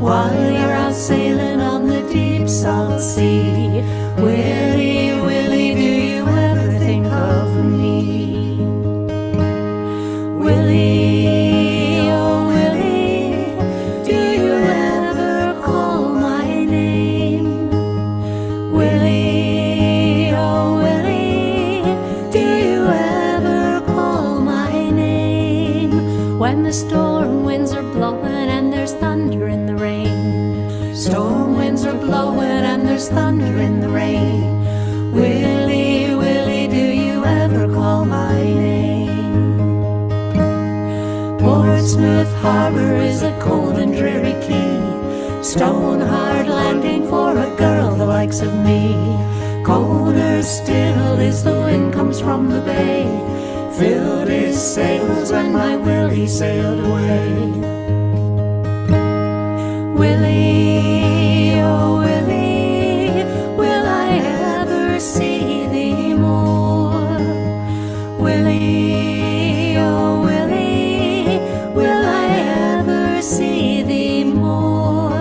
while you're out sailing on the deep salt sea. Willie, Willie, do you ever think of me? Willie, oh Willie, do you ever call my name? Willie, oh Willie, do you ever call my name? When the storm winds are blowing and there's thunder in the rain. Storm winds are blowing and there's thunder in the rain. Willie, Willie, do you ever call my name? Portsmouth Harbour is a cold and dreary quay, stone hard landing for a girl the likes of me. Colder still is the wind comes from the bay, filled his sails when my Willie sailed away. Willie, oh Willie, will I ever see thee more? Willie, oh Willie, will I ever see thee more?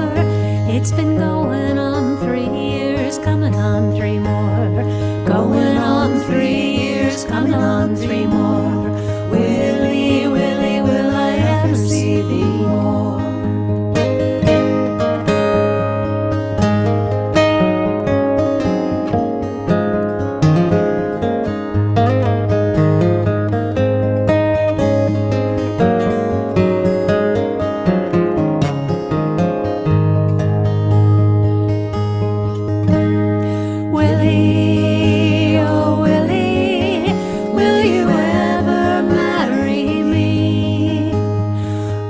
It's been going on 3 years, coming on 3 more. Going on 3 years, coming on 3 more. Willie, Willie, will I ever see thee more? Willie, oh Willie, will you ever marry me?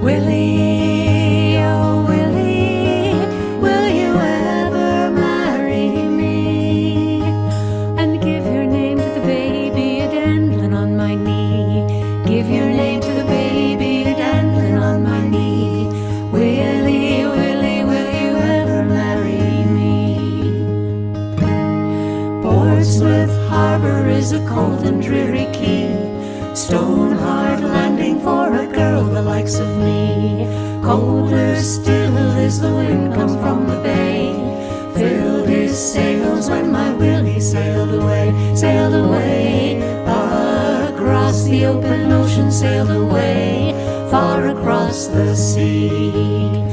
Willie, oh Willie, will you ever marry me? And give your name to the baby dandling on my knee. Give your name to the baby dandling on my knee. Willie, Willie, will you ever marry me? Portsmouth Harbour is a cold and dreary quay, stone hard landing for a girl the likes of me. Colder still is the wind come from the bay, filled his sails when my Willie sailed away. Sailed away across the open ocean, sailed away far across the sea.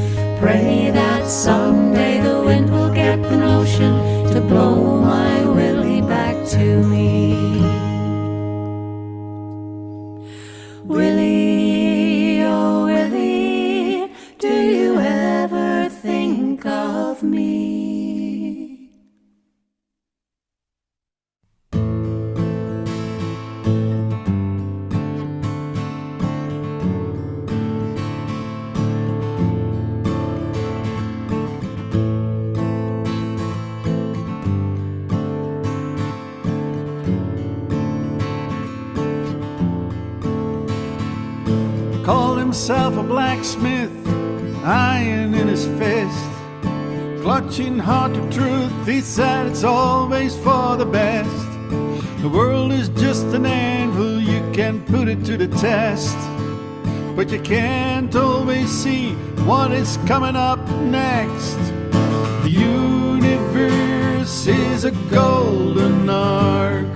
Pray that someday the wind will get the notion to blow my Willie back to me. Willie, oh Willie, do you ever think of me? Called himself a blacksmith, iron in his fist, clutching hard to truth. He said it's always for the best. The world is just an anvil, you can put it to the test, but you can't always see what is coming up next. The universe is a golden arc,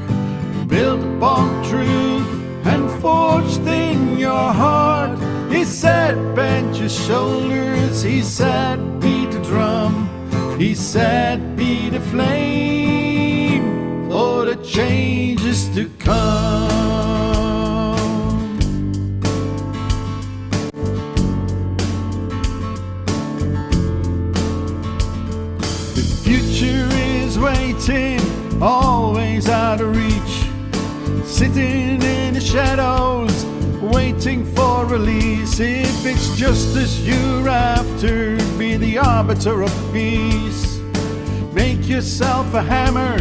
built upon truth and forged in your heart. He said bend your shoulders, he said beat the drum, he said be the flame for the changes to come. The future is waiting, always out of reach, sitting in the shadows, waiting for release. If it's justice you're after, be the arbiter of peace. Make yourself a hammer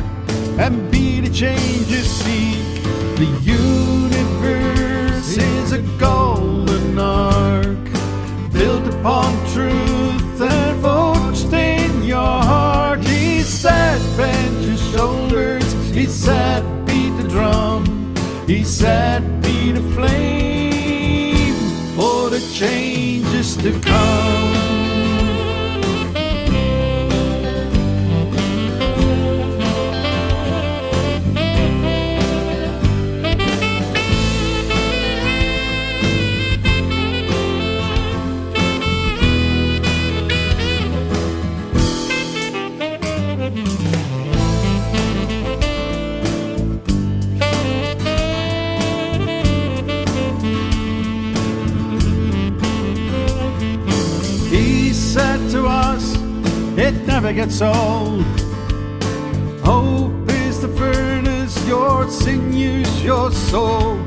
and be the change you seek. The universe is a golden arc, built upon truth and forged in your heart. He said bend your shoulders, he said beat the drum, he said be the flame for the changes to come. never gets old. Hope is the furnace, your sinews, your soul.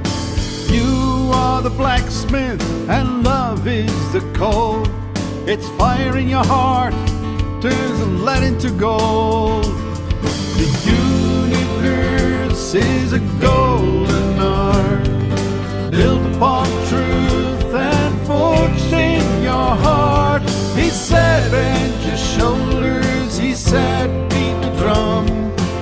You are the blacksmith and love is the coal. It's fire in your heart, turns the lead into gold. The universe is a golden arc, built upon truth and forged in your heart. He said, bend your shoulders. He said, beat the drum.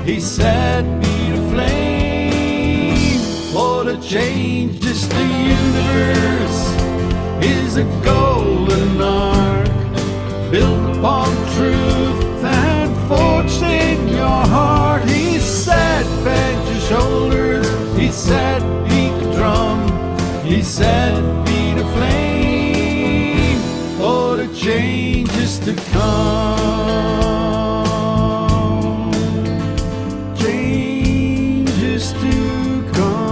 He said, beat a flame for the changes. The universe is a golden arc, built upon truth and forged in your heart. He said, bend your shoulders. He said, beat the drum. He said, beat a flame for the changes to come. Changes to come.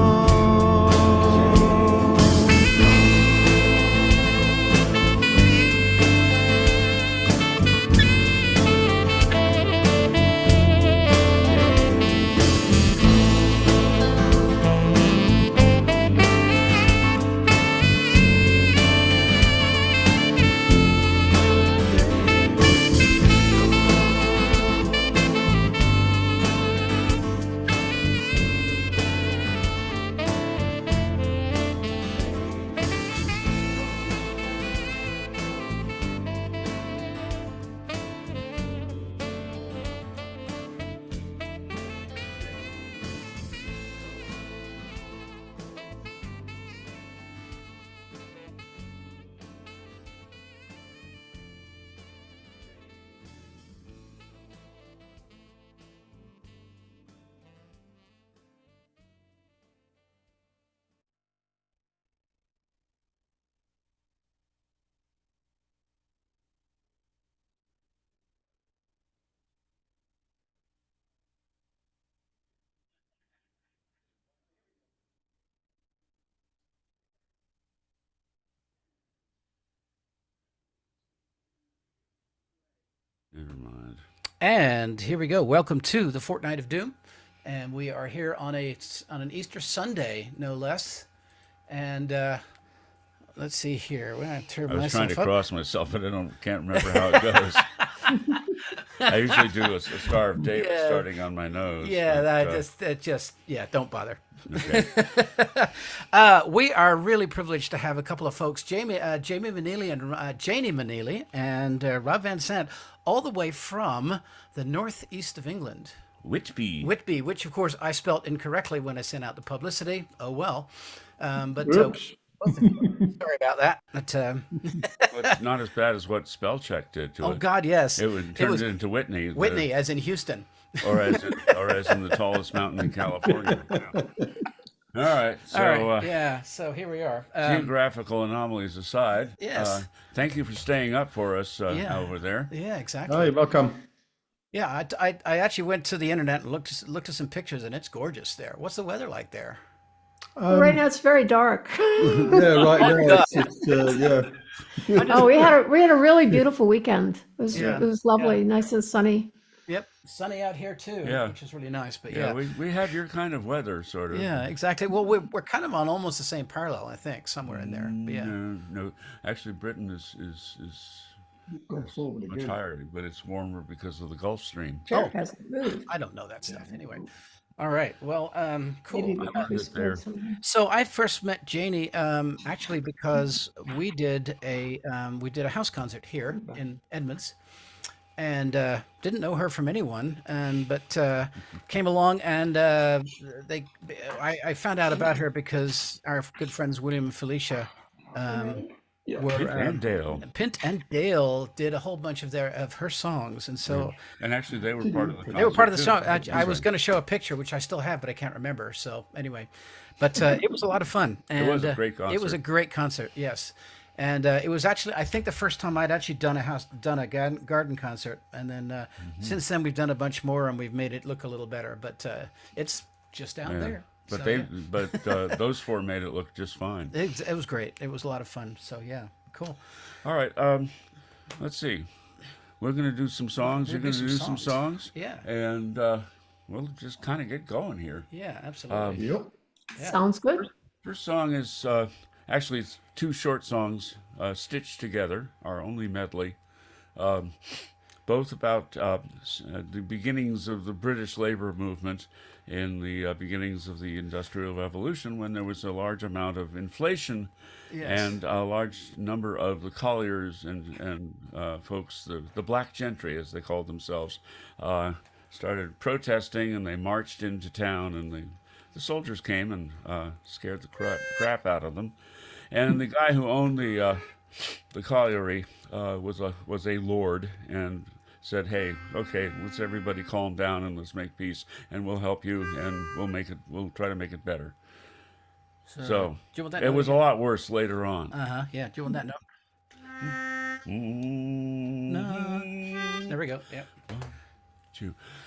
Never mind. And here we go. Welcome to the Fortnight of Doom, and we are here on an Easter Sunday, no less. And let's see here. We're gonna turn I was myself trying to up. cross myself, but can't remember how it goes. I usually do a Star of David starting on my nose. Yeah, but, that just don't bother. okay. We are really privileged to have a couple of folks, Jamie Meneely and Janie Meneely and Rob Van Sant, all the way from the northeast of England. Whitby. Whitby, which of course I spelt incorrectly when I sent out the publicity. Oh well, but Oops. both of you, sorry about that. But Well, it's not as bad as what spell check did to it. oh God, yes, It turned was it into Whitney. Whitney, as in Houston. Or as in the tallest mountain in California. All right. So, All right, yeah. So here we are. geographical anomalies aside, Yes. thank you for staying up for us over there. Yeah, exactly. Hi, welcome. Yeah, I actually went to the internet and looked at some pictures, and it's gorgeous there. What's the weather like there? Right now it's very dark. Yeah, right now it's yeah. Oh, we had a really beautiful weekend. Yeah. It was lovely, nice and sunny. Yep, sunny out here too, Yeah. which is really nice. But Yeah, yeah, we have your kind of weather, sort of. yeah, exactly. Well, we're kind of on almost the same parallel, I think, somewhere in there. But yeah, No, actually, Britain is Go forward much again. higher, but it's warmer because of the Gulf Stream. Chair Oh. hasn't moved. I don't know that stuff anyway. All right, well, cool. Maybe I because we love it there. scored somewhere. So I first met Janie actually because we did a house concert here in Edmonds, and didn't know her from anyone, but came along and I found out about her because our good friends William and Felicia were And Dale. Pint and Dale did a whole bunch of her songs, and so And actually, they were part of the concert. they were part of the too. song. I was going to show a picture, which I still have, but I can't remember. So anyway, but it was a lot of fun. And, was a great It was a concert. great concert, yes. And it was actually, I think, the first time I'd actually done a garden concert, and then since then we've done a bunch more, and we've made it look a little better. But it's just out Yeah. there. But So, those four made it look just fine. it was great. It was a lot of fun. So yeah, cool. All right. Let's see. we're going to do some songs. We're You're gonna going to do do some some songs. Yeah. And we'll just kind of get going here. Yeah, absolutely. Yep. Yeah. Sounds good. First song is actually it's two short songs stitched together, our only medley, both about the beginnings of the British labor movement in the beginnings of the Industrial Revolution, when there was a large amount of inflation. Yes. And a large number of the colliers and folks, the black gentry, as they called themselves, started protesting, and they marched into town, and the soldiers came and scared the crap out of them. And the guy who owned the colliery was a lord, and said, "Hey, okay, let's everybody calm down and let's make peace, and we'll help you, and we'll try to make it better." So do you want that it note was a again? lot worse later on. Yeah. Do you want that note? There we go. Yep.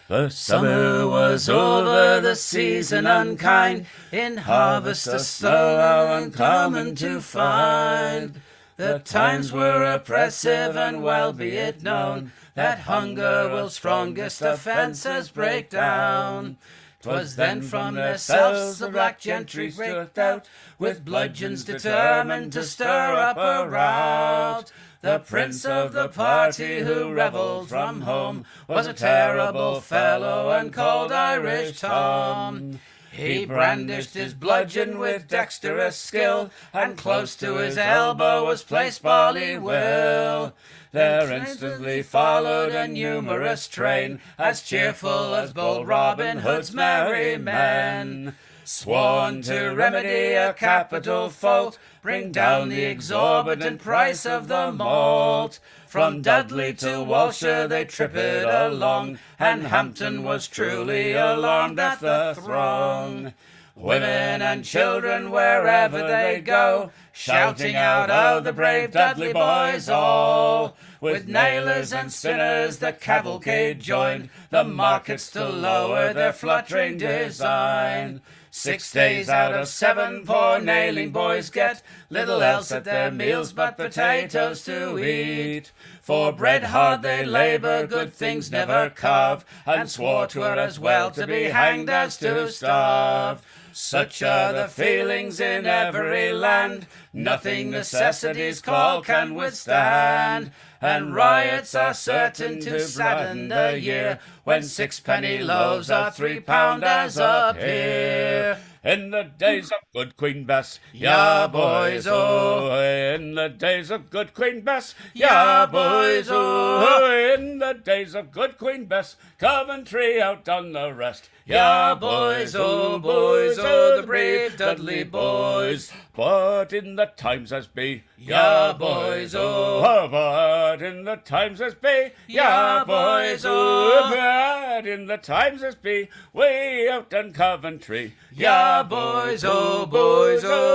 The summer was over, the season unkind, in harvest a slow uncommon to find. The times were oppressive, and well be it known that hunger will strongest offences break down. 'Twas then from themselves the black gentry broke out, with bludgeons determined to stir up a rout. The prince of the party who revelled from home was a terrible fellow and called Irish Tom. He brandished his bludgeon with dexterous skill, and close to his elbow was placed Bally Will. There instantly followed a numerous train, as cheerful as bold Robin Hood's merry men, sworn to remedy a capital fault, bring down the exorbitant price of the malt. From Dudley to Walsher they tripped along, and Hampton was truly alarmed at the throng. Women and children, wherever they go, shouting out, "Oh, the brave Dudley boys all!" With nailers and spinners the cavalcade joined, the markets to lower their fluttering design. 6 days out of 7 poor nailing boys get little else at their meals but potatoes to eat. For bread hard they labour, good things never carve, and swore 'twere as well to be hanged as to starve. Such are the feelings in every land, nothing necessity's call can withstand. And riots are certain to sadden the year, when 6-penny loaves are £3 as up here. In the days of good Queen Bess, ya boys, oh! In the days of good Queen Bess, ya boys, oh! In the days of good Queen Bess, Coventry outdone the rest. Ya boys, oh, the brave Dudley boys. But in the times as be, ya boys, oh! But in the times as be, ya boys, oh! But in the times as be, we outdone Coventry. Ya boys, oh,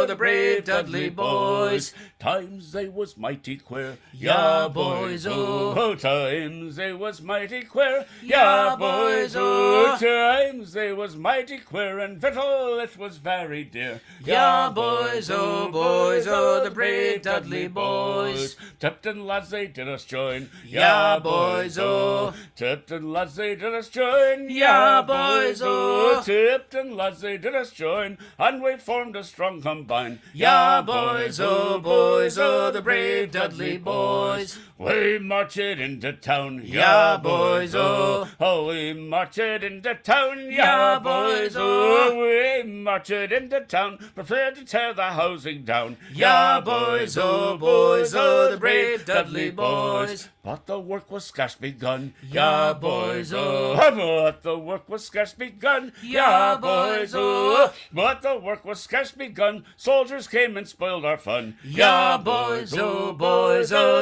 the brave Dudley boys. Times they was mighty queer, ya boys, oh! Times they was mighty queer, ya boys, oh! Times they was mighty queer, and victual it was very dear. Ya boys, oh, the brave Dudley boys. Tipton lads they did us join, ya boys, oh! Tipton lads they did us join, ya boys, oh! Tipton lads they did us join, and we formed a strong combine. Ya boys, oh, the brave Dudley boys. We marched into town, ya boys, oh! We marched into town, ya boys, oh! We marched into town, prepared to tear the housing down. Ya boys, oh, the brave Dudley boys. But the work was scarce begun, ya boys, oh! But the work was scarce begun, ya boys, oh! But the work was scarce begun, soldiers came and spoiled our fun. Ya boys, oh,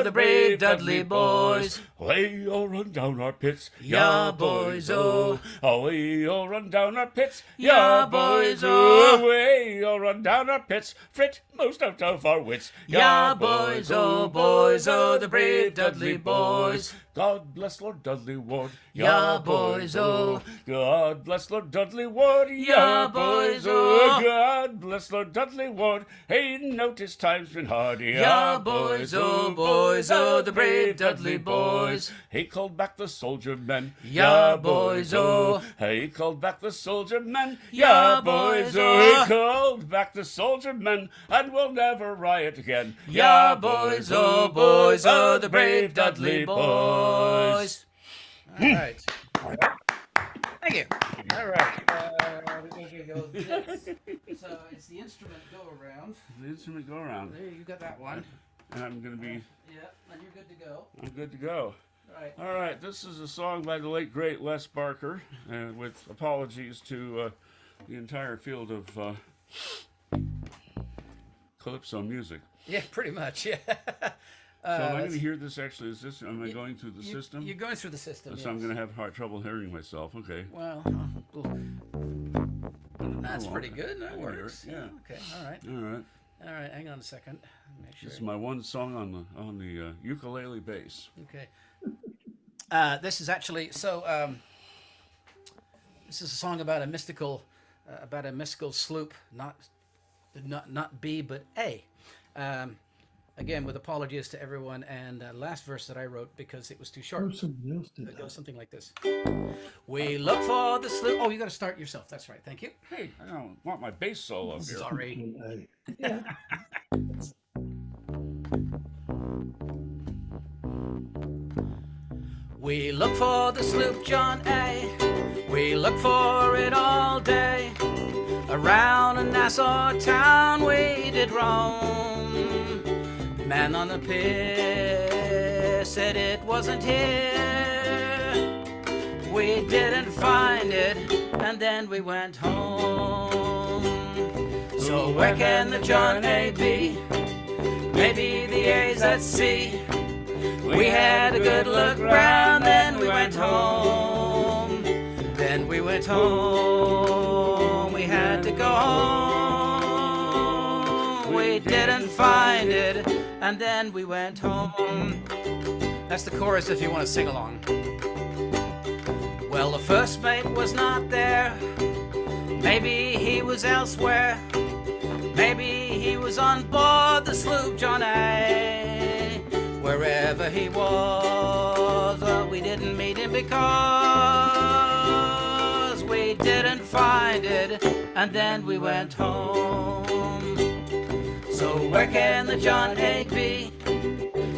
the brave Dudley boys. We all run down our pits, ya boys, oh! We all run down our pits, ya boys, oh! We all run down our pits, frit most out of our wits. Ya boys, oh, the brave Dudley boys. God bless Lord Dudley Ward. Ya boys, oh. God bless Lord Dudley Ward. Ya boys, oh. God bless Lord Dudley Ward. Hey, notice time's been hard. Ya boys, oh, the brave Dudley boys. He called back the soldier men. Ya boys, oh. He called back the soldier men. Ya boys, oh. He called back the soldier men, and we'll never riot again. Ya boys, oh, the brave Dudley boys. All right. Thank you. All right. We're going to go this. So it's the instrument go around. The instrument go around. There, you got that one. And I'm going to be... Yeah, and you're good to go. I'm good to go. Right. All right, this is a song by the late, great Les Barker, with apologies to the entire field of calypso music. Yeah, pretty much, yeah. So am I going to hear this actually? Am I going through the system? You're going through the system, So I'm going to have trouble hearing myself. Okay. Well, that's pretty good. That works. Yeah. Okay, all right. All right. All right, hang on a second. Make sure. This is my one song on the ukulele bass. Okay. This is actually this is a song about a mystical sloop, not B but A. Again, with apologies to everyone, and last verse that I wrote because it was too short. It goes something like this. We look for the sloop. Oh, you got to start yourself. That's right. Thank you. Hey, I don't want my bass solo here. Sorry. We look for the sloop John A. We look for it all day. Around in Nassau town we did roam. Man on the pier said it wasn't here. We didn't find it, and then we went home. So where can the John A be? Maybe the A's at sea. We had a good look round, then we went home. Then we went home. We had to go home. We didn't find it, and then we went home. That's the chorus if you want to sing along. Well, the first mate was not there. Maybe he was elsewhere. Maybe he was on board the sloop John A. Wherever he was, we didn't meet him because we didn't find it, and then we went home. So where can the John A be?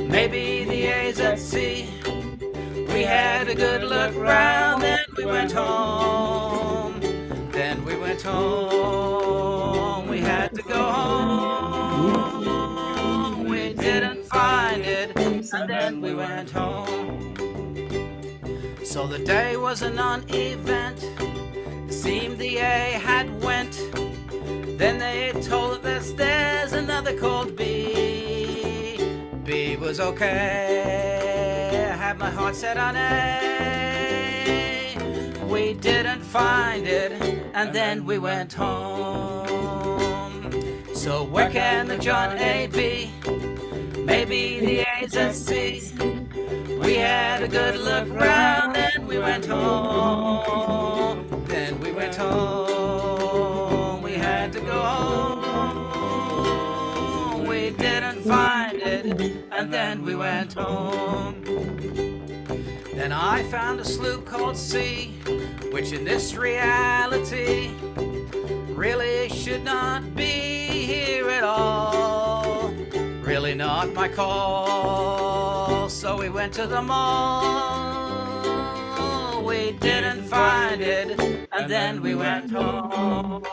Maybe the A's at sea. We had a good look round, then we went home. Then we went home. We had to go home. We didn't find it, and then we went home. So the day was a non-event. It seemed the A had went. Then they told us there's another called B. B was okay. I had my heart set on A. We didn't find it, and then we went home. So where can the John A be? Maybe the A's at sea. We had a good look round, then we went home. Then we went home. We had to go home. We didn't find it, and then we went home. Then I found a sloop called C, which in this reality really should not be here at all. Really not my call. So we went to the mall. We didn't find it, and then we went home.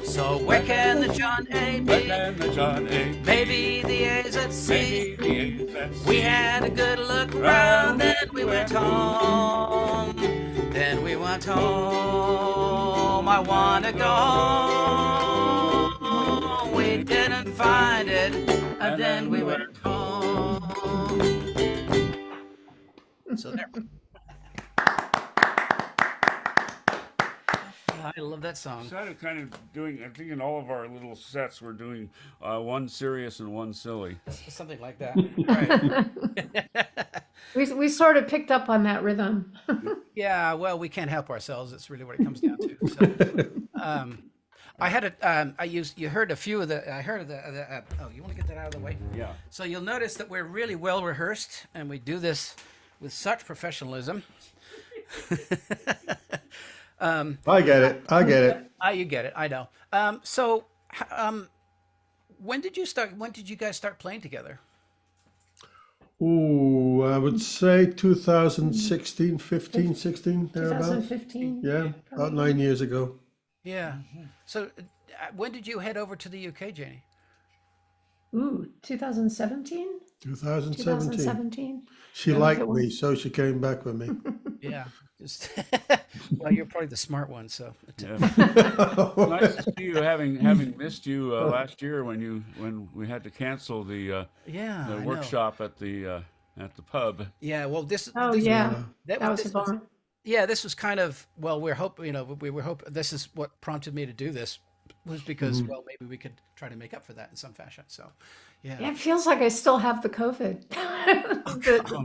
So where can the John A be? Maybe the A's at sea. We had a good look round, then we went home. Then we went home. I wanna go home. We didn't find it, and then we went home. So there. I love that song. So I'm kind of doing, I think in all of our little sets, we're doing one serious and one silly. Something like that. Right. We sort of picked up on that rhythm. Yeah, well, we can't help ourselves. It's really what it comes down to. So, I had you heard a few of I heard of oh, you want to get that out of the way? Yeah. So you'll notice that we're really well rehearsed and we do this with such professionalism. I get it. I get it. You get it. I know. When did you guys start playing together? Ooh, I would say 2016, 15, 16, thereabouts. 2015. Yeah, about 9 years ago. Yeah. So when did you head over to the UK, Janie? Ooh, 2017? 2017. 2017. She liked me, so she came back with me. Yeah. Just well, you're probably the smart one, so. Yeah. Nice to see you, having missed you last year when we had to cancel the Yeah. I know. workshop at the pub. Yeah. Well, Oh, this, yeah. that That was a this bummer. Yeah, this was kind of, well, we were hoping, this is what prompted me to do this, was because, well, maybe we could try to make up for that in some fashion. So, yeah. Yeah, it feels like I still have the COVID,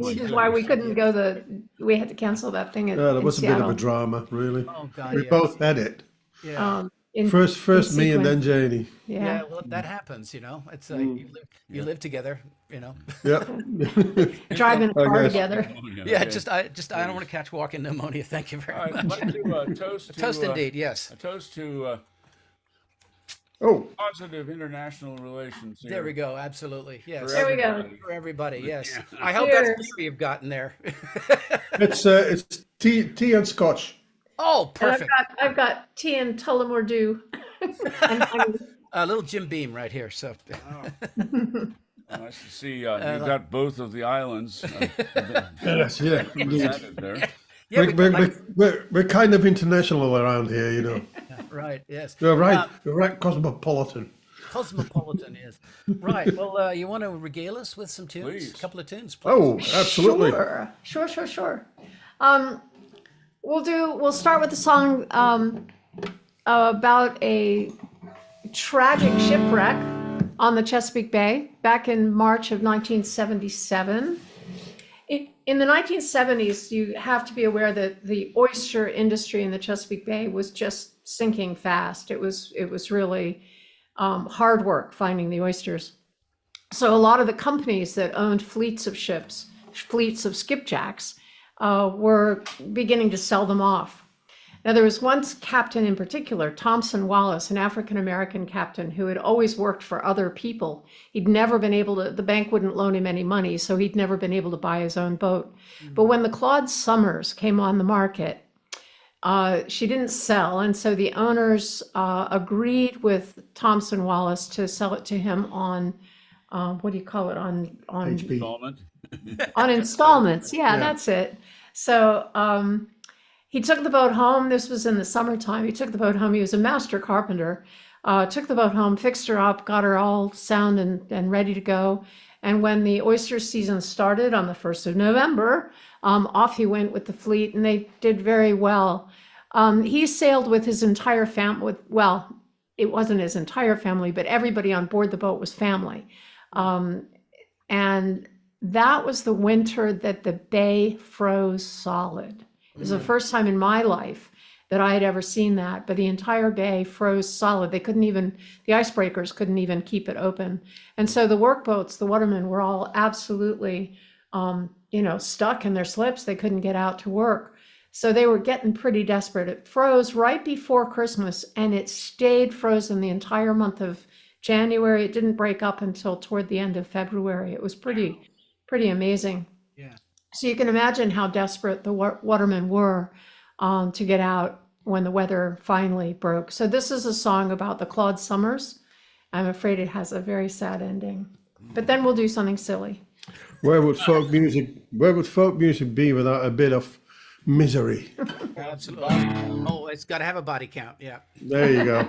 which is why we couldn't go we had to cancel that thing Yeah, that in was a bit of Seattle. a drama, really. Oh, God, We yeah. both had it. Yeah. First me and then sequence. Janie. Yeah, Yeah. well, that happens, It's you live together, Yep. Driving a I car guess. together. Yeah, okay. I don't want to catch walking pneumonia. Thank you All very right, I'd much. like to Toast indeed, yes. a toast to Oh, positive international relations. There we go. Absolutely. Yes. There we go. For everybody, yes. I hope that's the Cheers. beer you've gotten there. it's tea and scotch. Oh, And perfect. I've got tea and Tullamore Dew. And honey. A little Jim Beam right here. So, Nice to see you've got both of the islands Yes, yeah. represented there. yeah, We're kind of international around here. right. Yes. You're right, cosmopolitan. Cosmopolitan is right. Well, you want to regale us with some tunes? Please. A couple of tunes, please. Oh, absolutely. Sure. We'll start with a song about a tragic shipwreck on the Chesapeake Bay back in March of 1977. In the 1970s, you have to be aware that the oyster industry in the Chesapeake Bay was just sinking fast. It was really hard work finding the oysters. So a lot of the companies that owned fleets of ships, fleets of skipjacks, were beginning to sell them off. Now, there was one captain in particular, Thompson Wallace, an African-American captain who had always worked for other people. He'd never been able to, the bank wouldn't loan him any money, so he'd never been able to buy his own boat. But when the Claude Summers came on the market, she didn't sell, and so the owners agreed with Thompson Wallace to sell it to him on, what do you call it, on HP. Installment. on installments. Yeah, that's it. So he took the boat home. This was in the summertime. He took the boat home. He was a master carpenter. Took the boat home, fixed her up, got her all sound and ready to go. And when the oyster season started on the 1st of November, off he went with the fleet, and they did very well. He sailed with his entire family. Well, it wasn't his entire family, but everybody on board the boat was family. And that was the winter that the bay froze solid. It was the first time in my life that I had ever seen that, but the entire bay froze solid. The icebreakers couldn't even keep it open. And so the workboats, the watermen, were all absolutely, stuck in their slips. They couldn't get out to work. So they were getting pretty desperate. It froze right before Christmas, and it stayed frozen the entire month of January. It didn't break up until toward the end of February. It was pretty amazing. Yeah. So you can imagine how desperate the watermen were to get out when the weather finally broke. So this is a song about the Claude Summers. I'm afraid it has a very sad ending. But then we'll do something silly. Where would folk music be without a bit of misery? Absolutely. Oh, it's got to have a body count. Yeah. There you go.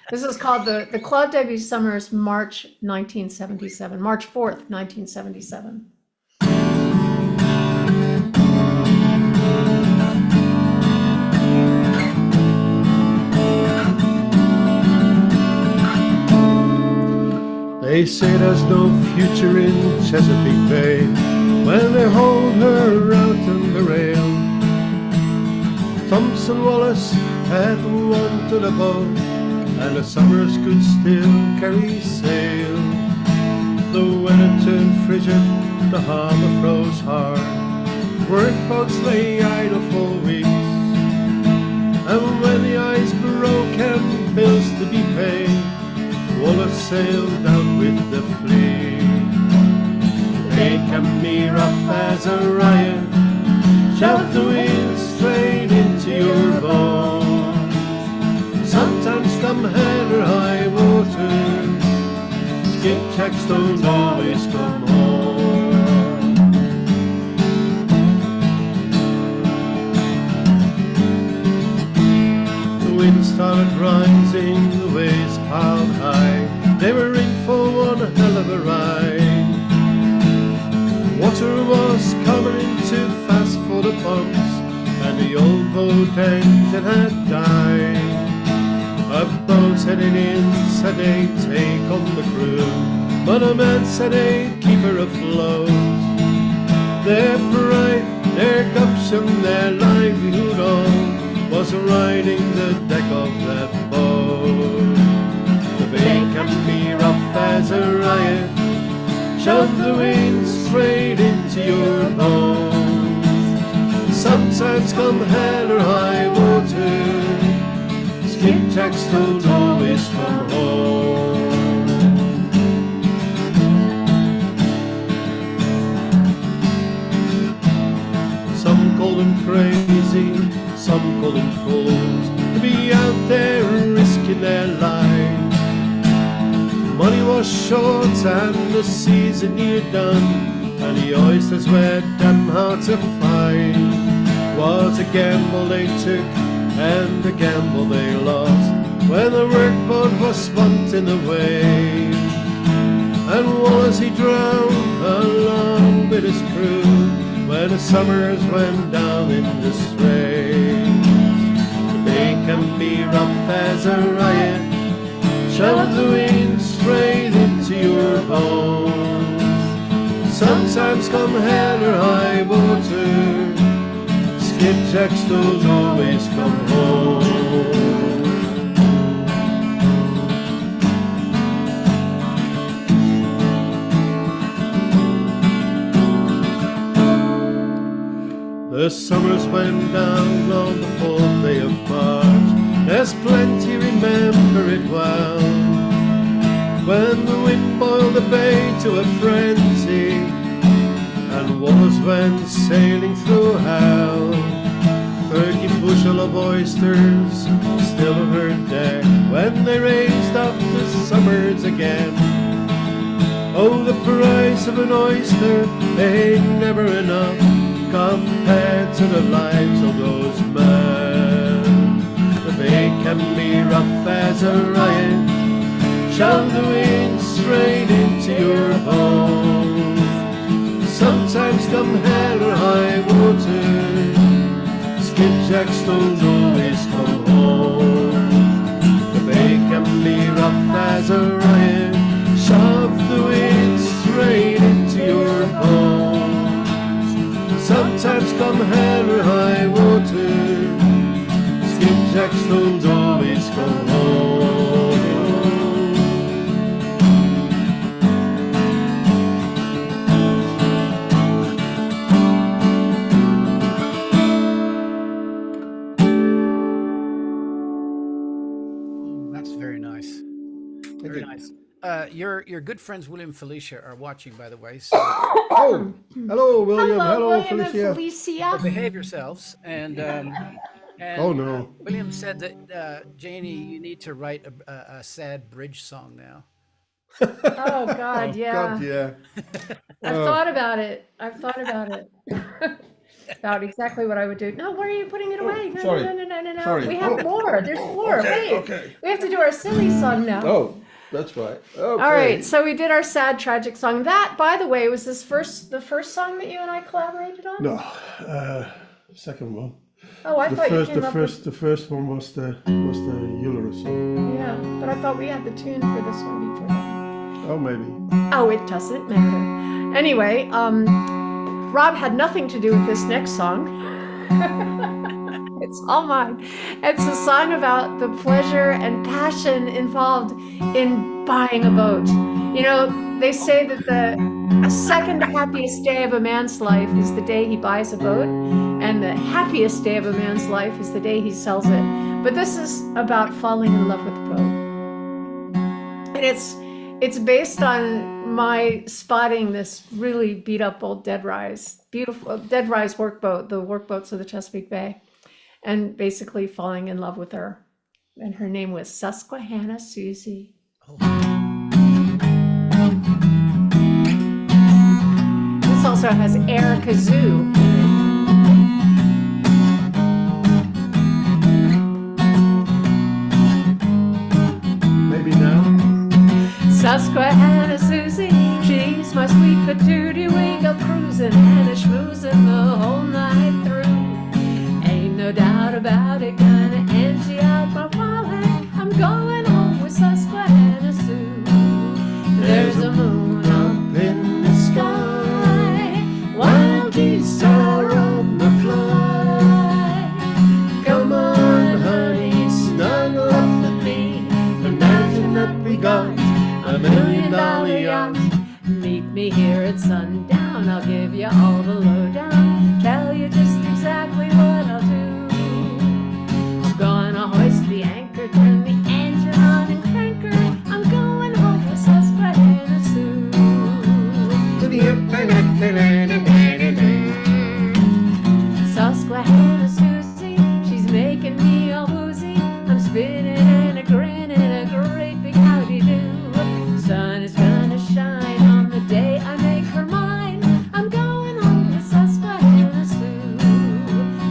This is called the Claude W. Summers March 1977, March 4th, 1977. They say there's no future in Chesapeake Bay. when they hauled her out on the rail. Thompson Wallace had wanted a boat, and the Summers could still carry sail. The weather turned frigid, the harbour froze hard, workboats lay idle for weeks. And when the ice broke and bills to be paid, Wallace sailed out with the fleet. They can be rough as a riot, shout the wind straight into your bones. Sometimes come hell or high water, skipjacks don't always come home. The wind started rising, the waves piled high. They were in for one hell of a ride. Water was coming in too fast for the pumps, and the old boat engine had died. A boat heading in said they'd take on the crew, but a man said they'd keep her afloat. Their pride, their gumption, their livelihood all was riding the deck of that boat. The bay can be rough as a riot, shove the wind straight into your bones. Sometimes come hell or high water, skipjacks don't always come home. Some call them crazy, some call them fools, to be out there risking their lives. Money was short and the season near done, and the oysters were damn hard to find. Was a gamble they took and a gamble they lost, when the workboat was swamped in the wave. And Wallace he drowned along with his crew, when the Summers went down in the straits. The bay can be rough as a riot, shove the wind straight into your bones. Sometimes come hell or high water, skipjacks don't always come home. The Summers went down on the 4th day of March. There's plenty remember it well, when the wind boiled the bay to a frenzy, and Wallace went sailing through hell. 30 bushel of oysters still on her deck, when they raised up the Summers again. Oh, the price of an oyster ain't never enough compared to the lives of those men. The bay can be rough as a riot, shove the wind straight into your bones. Sometimes come hell or high water, skipjacks don't always come home. The bay can be rough as a riot, shove the wind straight into your bones. Sometimes come hell or high water, skipjacks don't always come home. That's very nice. Very nice. Your good friends William and Felicia are watching, by the way. So Oh, hello, William. Hello, William and Felicia. Felicia. behave yourselves. And Oh, no. William said that Janie, you need to write a sad bridge song now. Oh God, yeah. God, yeah. I've thought about it. I've thought about it. About exactly what I would do. No, why are you putting it away? No, sorry. no. Sorry. We have more. There's more. Okay, Wait. okay. We have to do our silly song now. Oh, that's right. Okay. All right, so we did our sad, tragic song. That, by the way, was the first song that you and I collaborated on? No, second one. Oh, I thought you came up The first one was the Euler song. with... Yeah, but I thought we had the tune for this one before that. Oh, maybe. Oh, it doesn't matter. Anyway, Rob had nothing to do with this next song. It's all mine. It's a song about the pleasure and passion involved in buying a boat. You know, they say that the second happiest day of a man's life is the day he buys a boat, and the happiest day of a man's life is the day he sells it. But this is about falling in love with the boat. And it's based on my spotting this really beat up old Dead Rise, beautiful Dead Rise workboat, the workboats of the Chesapeake Bay, and basically falling in love with her. And her name was Susquehanna Susie. This also has air kazoo. Maybe now. Susquehanna Susie, she's my sweet patootie. We go cruising and a schmoozing the whole night through. Ain't no doubt about it, gonna empty out my wallet. I'm going home with Susquehanna Sue. There's a moon up in the sky, wild geese are on the fly. Come on, honey, snuggle up with me. Imagine that we got $1 million yacht. Meet me here at sundown, I'll give you all the lowdown. Tell you just exactly what I'll do. I'm gonna hoist the anchor, turn the engine on and crank her. I'm going home with Susquehanna Sue. Susquehanna Susie, she's making me all woozy. I'm spinning and a grinning, a great big howdy do. Sun is gonna shine on the day I make her mine. I'm going home with Susquehanna Sue.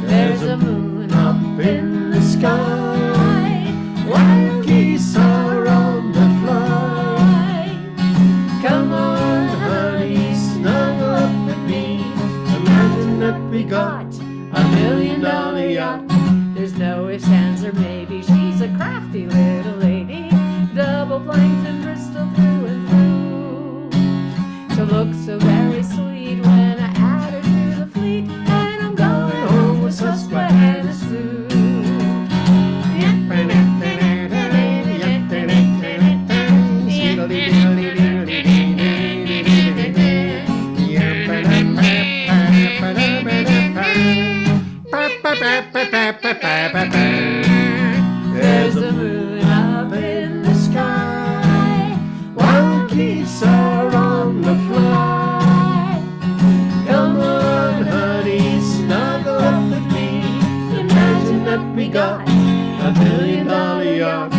There's a moon up in the sky, wild geese are on the fly. Come on, honey, snuggle up with me. Imagine that we got $1 million yacht. There's no ifs, ands, or maybe. She's a crafty little lady, double plankton Bristol through and through. To look so very sweet when I add her to the fleet, and I'm going home with Susquehanna Sue. There's a moon up in the sky, wild geese are on the fly. Come on, honey, snuggle up with me. Imagine that we got $1 million yacht.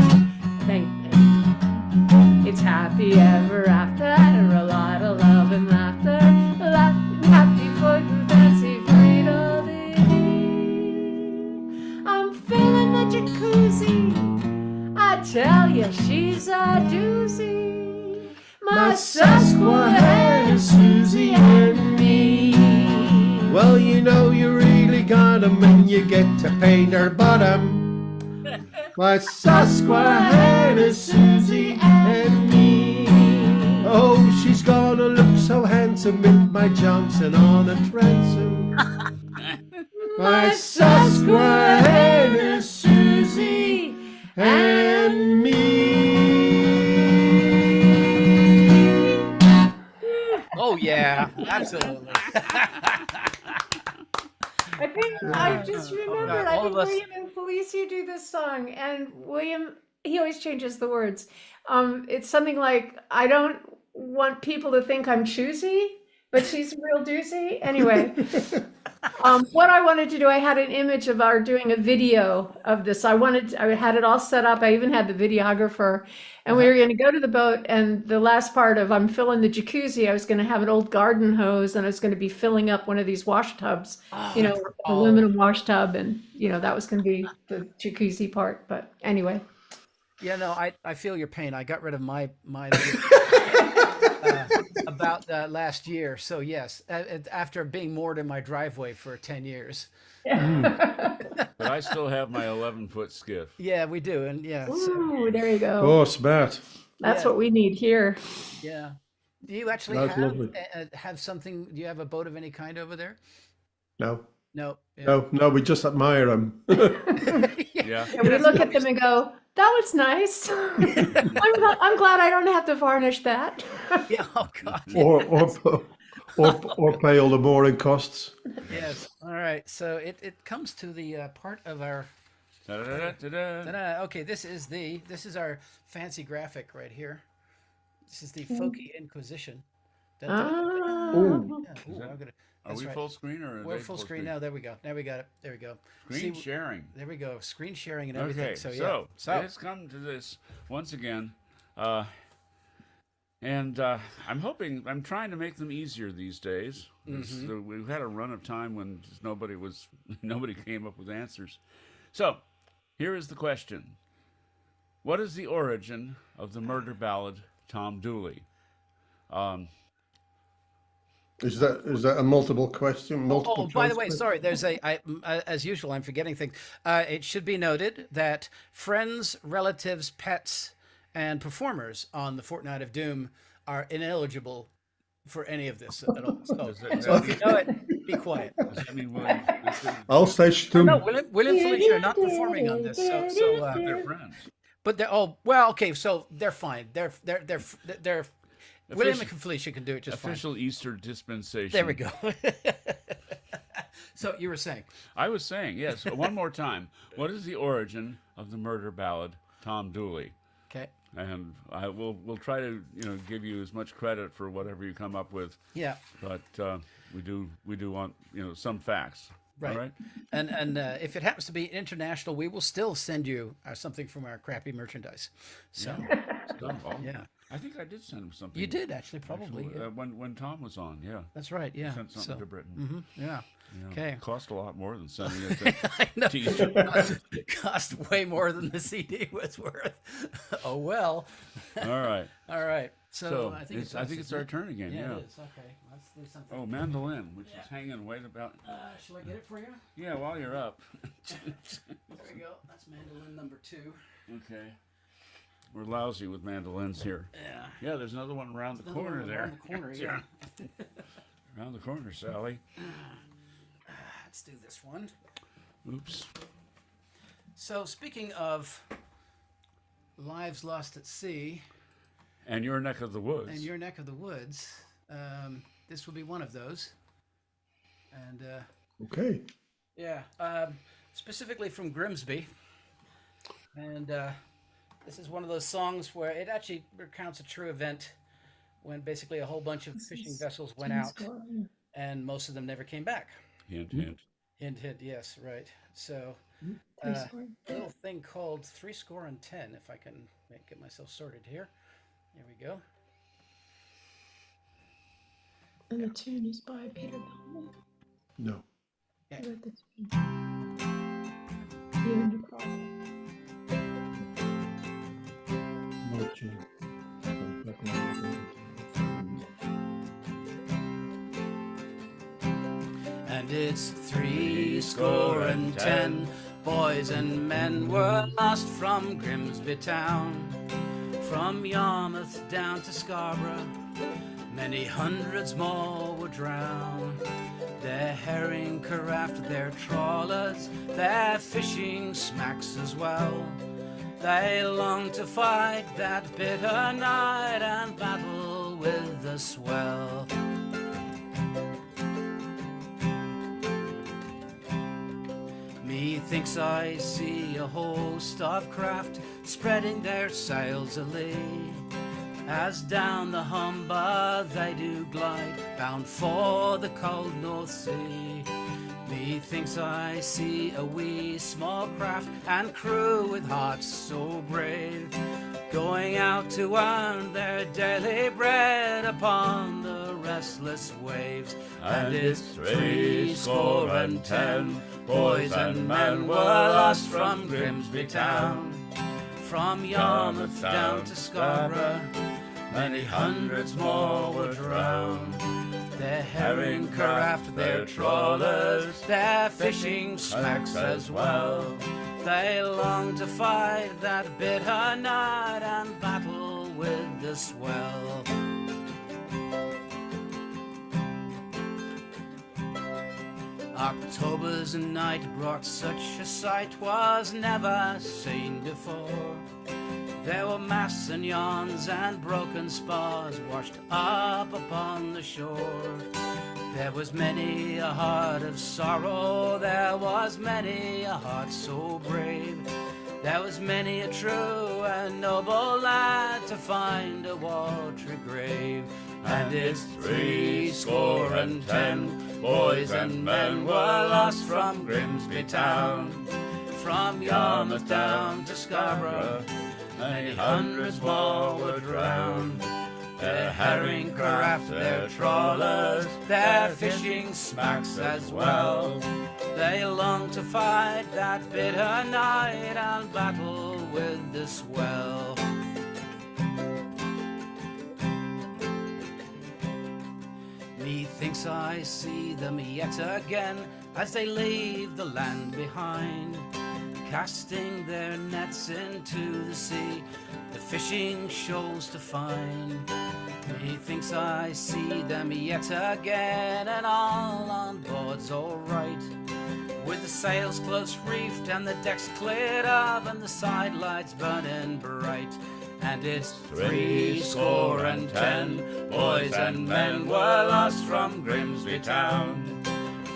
It's happy ever after, a lot of love and laughter, laughing happy foot and fancy Friedel-dee. I'm filling the jacuzzi, I tell you she's a doozy. My Susquehanna Susie and me. Well, you know you really got 'em when you get to paint her bottom. My Susquehanna Susie and me. Oh, she's gonna look so handsome with my Johnson on a transom. My Susquehanna Susie and me. Oh yeah, absolutely. I think I just remembered. I all think of us- William and Felicia do this song, and William, he always changes the words. It's something like, "I don't want people to think I'm choosy, but she's a real doozy." Anyway, what I wanted to do, I had an image of our doing a video of this. I had it all set up. I even had the videographer, and we were going to go to the boat. And the last part of I'm filling the jacuzzi, I was going to have an old garden hose, and I was going to be filling up one of these wash tubs, aluminum wash tub, and that was going to be the jacuzzi part. But anyway. Yeah, no, I feel your pain. I got rid of my about last year. So yes, after being moored in my driveway for 10 years. But I still have my 11-foot skiff. Yeah, we do, and yeah. Ooh, there you go. Oh, smart. That's Yeah. what we need here. Yeah. Do you actually That's lovely. have something? Do you have a boat of any kind over there? No, No. Yeah. no, we just admire them. Yeah. And we look at them and go, that was nice. I'm glad I don't have to varnish that. Yeah. Oh God. or pay all the mooring costs. Yes. All right. So it comes to the part of our. Da-da-da-da-da. Okay. This is our fancy graphic right here. This is the Folky Inquisition. Ah. Ooh. Yeah. Ooh, I'm gonna. Are That's we right. full screen or are We're they full screen now. There we go. Now we got it. There we go. Screen See, sharing. there we go. Screen sharing and everything. Okay, So yeah. so it's come to this once again, and I'm trying to make them easier these days. We've had a run of time when just nobody came up with answers. So here is the question: what is the origin of the murder ballad Tom Dooley? Is that a multiple question? Multiple Oh, by the choice way, question? sorry. There's as usual, I'm forgetting things. It should be noted that friends, relatives, pets, and performers on the Fortnight of Doom are ineligible for any of this at all. So if you know it, be quiet. Does that mean William? I'll say Stum. No, William and Felicia are not performing on this. They're friends. But they're well. Okay, so they're fine. They're William and Felicia can do it just fine. Official Easter dispensation. There we go. So you were saying? I was saying, yes. One more time. What is the origin of the murder ballad Tom Dooley? Okay. And we'll try to give you as much credit for whatever you come up with. Yeah. But we do want some facts. Right. All right. And if it happens to be international, we will still send you something from our crappy merchandise. So yeah. I think I did send him something. You did actually, probably. Yeah. When Tom was on, yeah. That's right. Yeah. Sent something to Britain. Yeah. Yeah. Okay. It cost a lot more than sending it to, I know. to Easter. Cost way more than the CD was worth. Oh well. All right. All right. So I think it's our turn again. Yeah. It is. Okay. Let's do something. Oh, mandolin, which is hanging right about. Shall I get it for you? Yeah, while you're up. There we go. That's mandolin number 2. Okay. We're lousy with mandolins here. Yeah. Yeah, there's another one around the corner there. Around the corner, yeah. Around the corner, Sally. Let's do this one. Oops. So speaking of lives lost at sea And your neck of the woods. and your neck of the woods, this will be one of those. And Okay. yeah, specifically from Grimsby. And this is one of those songs where it actually recounts a true event when basically a whole bunch of fishing vessels went out and most of them never came back. Hint, hint. Hint, hint, yes, right. So a little thing called 310, if I can get myself sorted here. Here we go. And the tune is by Peter Bellman. No. Yeah. Who wrote the tune? Even the cross. No tune. And it's 310 boys and men were lost from Grimsby town. From Yarmouth down to Scarborough, many hundreds more were drowned. Their herring craft, their trawlers, their fishing smacks as well. They longed to fight that bitter night and battle with the swell. Methinks I see a host of craft spreading their sails alee, as down the Humber they do glide, bound for the cold North Sea. Methinks I see a wee small craft and crew with hearts so brave, going out to earn their daily bread upon the restless waves. And it's 310 boys and men were lost from Grimsby town. From Yarmouth down to Scarborough, many hundreds more were drowned. Their herring craft, their trawlers, their fishing smacks as well. They long to fight that bitter night and battle with the swell. October's night brought such a sight was never seen before. There were masts and yarns and broken spars washed up upon the shore. There was many a heart of sorrow, there was many a heart so brave. There was many a true and noble lad to find a watery grave. And it's 70 boys and men were lost from Grimsby town. From Yarmouth down to Scarborough, many hundreds more were drowned. Their herring craft, their trawlers, their fishing smacks as well. They long to fight that bitter night and battle with the swell. Methinks I see them yet again as they leave the land behind, casting their nets into the sea, the fishing shoals to find. Methinks I see them yet again, and all on board's all right, with the sails close reefed and the decks cleared of and the side lights burning bright. And it's 70 boys and men were lost from Grimsby town.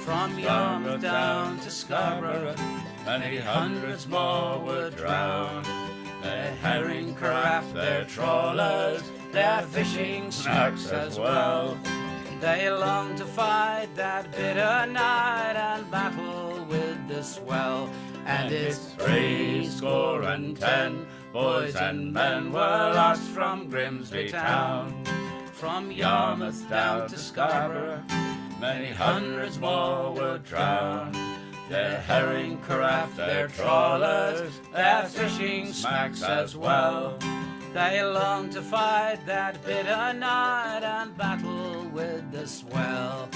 From Yarmouth down to Scarborough, many hundreds more were drowned. Their herring craft, their trawlers, their fishing smacks as well. They long to fight that bitter night and battle with the swell. And it's 70 boys and men were lost from Grimsby town. From Yarmouth down to Scarborough, many hundreds more were drowned. Their herring craft, their trawlers, their fishing smacks as well. They long to fight that bitter night and battle with the swell.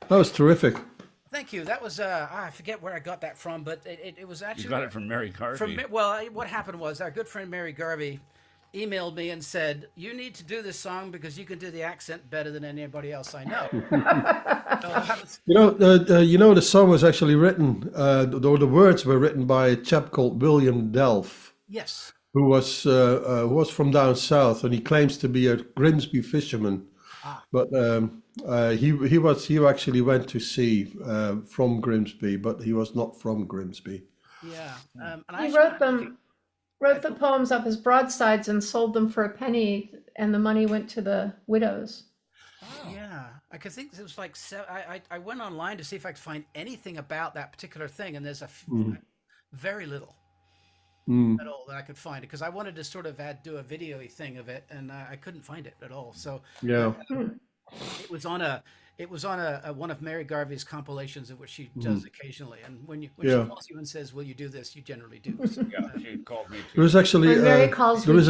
That was terrific. Thank you. That was I forget where I got that from, but it was actually You got it from Mary Garvey. What happened was our good friend Mary Garvey emailed me and said, "You need to do this song because you can do the accent better than anybody else I know." The song was actually written, or the words were written by a chap called William Delph. Yes. Who was from down south, and he claims to be a Grimsby fisherman. But he actually went to sea from Grimsby, but he was not from Grimsby. Yeah, and he wrote the poems up as broadsides and sold them for a penny, and the money went to the widows. Oh. Yeah, I could think it was like I went online to see if I could find anything about that particular thing, and there's very little at all that I could find, because I wanted to sort of do a video-y thing of it, and I couldn't find it at all. So yeah. It was on a one of Mary Garvey's compilations of which she does occasionally, and when she calls you and says, "Will you do this?" you generally do. So, yeah, she called me too. There was actually Mary calls there was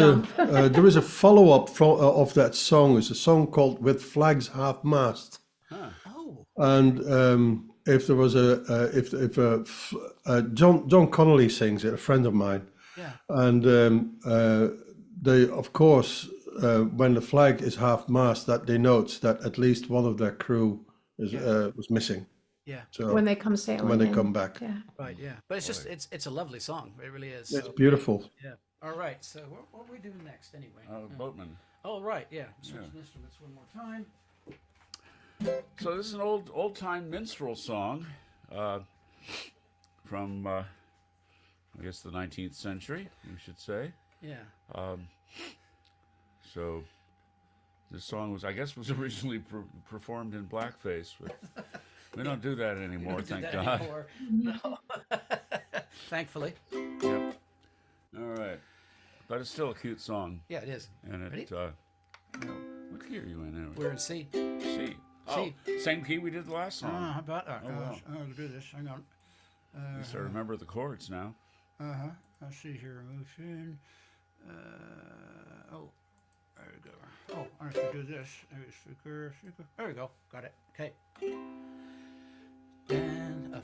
a follow-up of that song. It's a song called "With Flags Half Mast." Huh. Oh. And if there was John Connolly sings it, a friend of mine. Yeah. And they, of course, when the flag is half mast, that denotes that at least one of their crew was missing. Yeah. So when they come sailing, when they come back. Yeah. Right. Yeah. But it's just it's a lovely song. It really is. It's beautiful. Yeah. All right. So what are we doing next anyway? Boatman. Oh right. Yeah. Switch instruments one more time. So this is an old time minstrel song from I guess the 19th century, we should say. Yeah. So this song was originally performed in blackface, but we don't do that anymore, thank God. No. Thankfully. Yep. All right. But it's still a cute song. Yeah, it is. And it what key are you in anyway? We're in C. C. Oh, same key we did the last song. How about that? Wow. I'll do this. Hang on. So remember the chords now. I see here. Motion. Oh, there we go. Oh, I have to do this. There we go. Got it. Okay. Dan,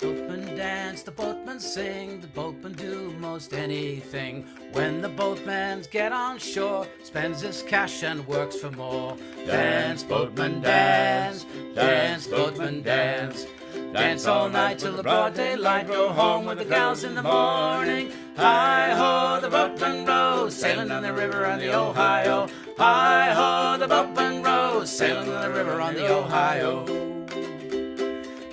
Boatman Dan dance, the boatmen sing, the boatmen do most anything. When the boatman get on shore, spends his cash and works for more. Dance, boatman, dance, dance, boatman, dance. Dance all night till the broad daylight, go home with the gals in the morning. Hi-ho, the boatman rows, sailing on the river on the Ohio. Hi-ho, the boatman rows, sailing on the river on the Ohio.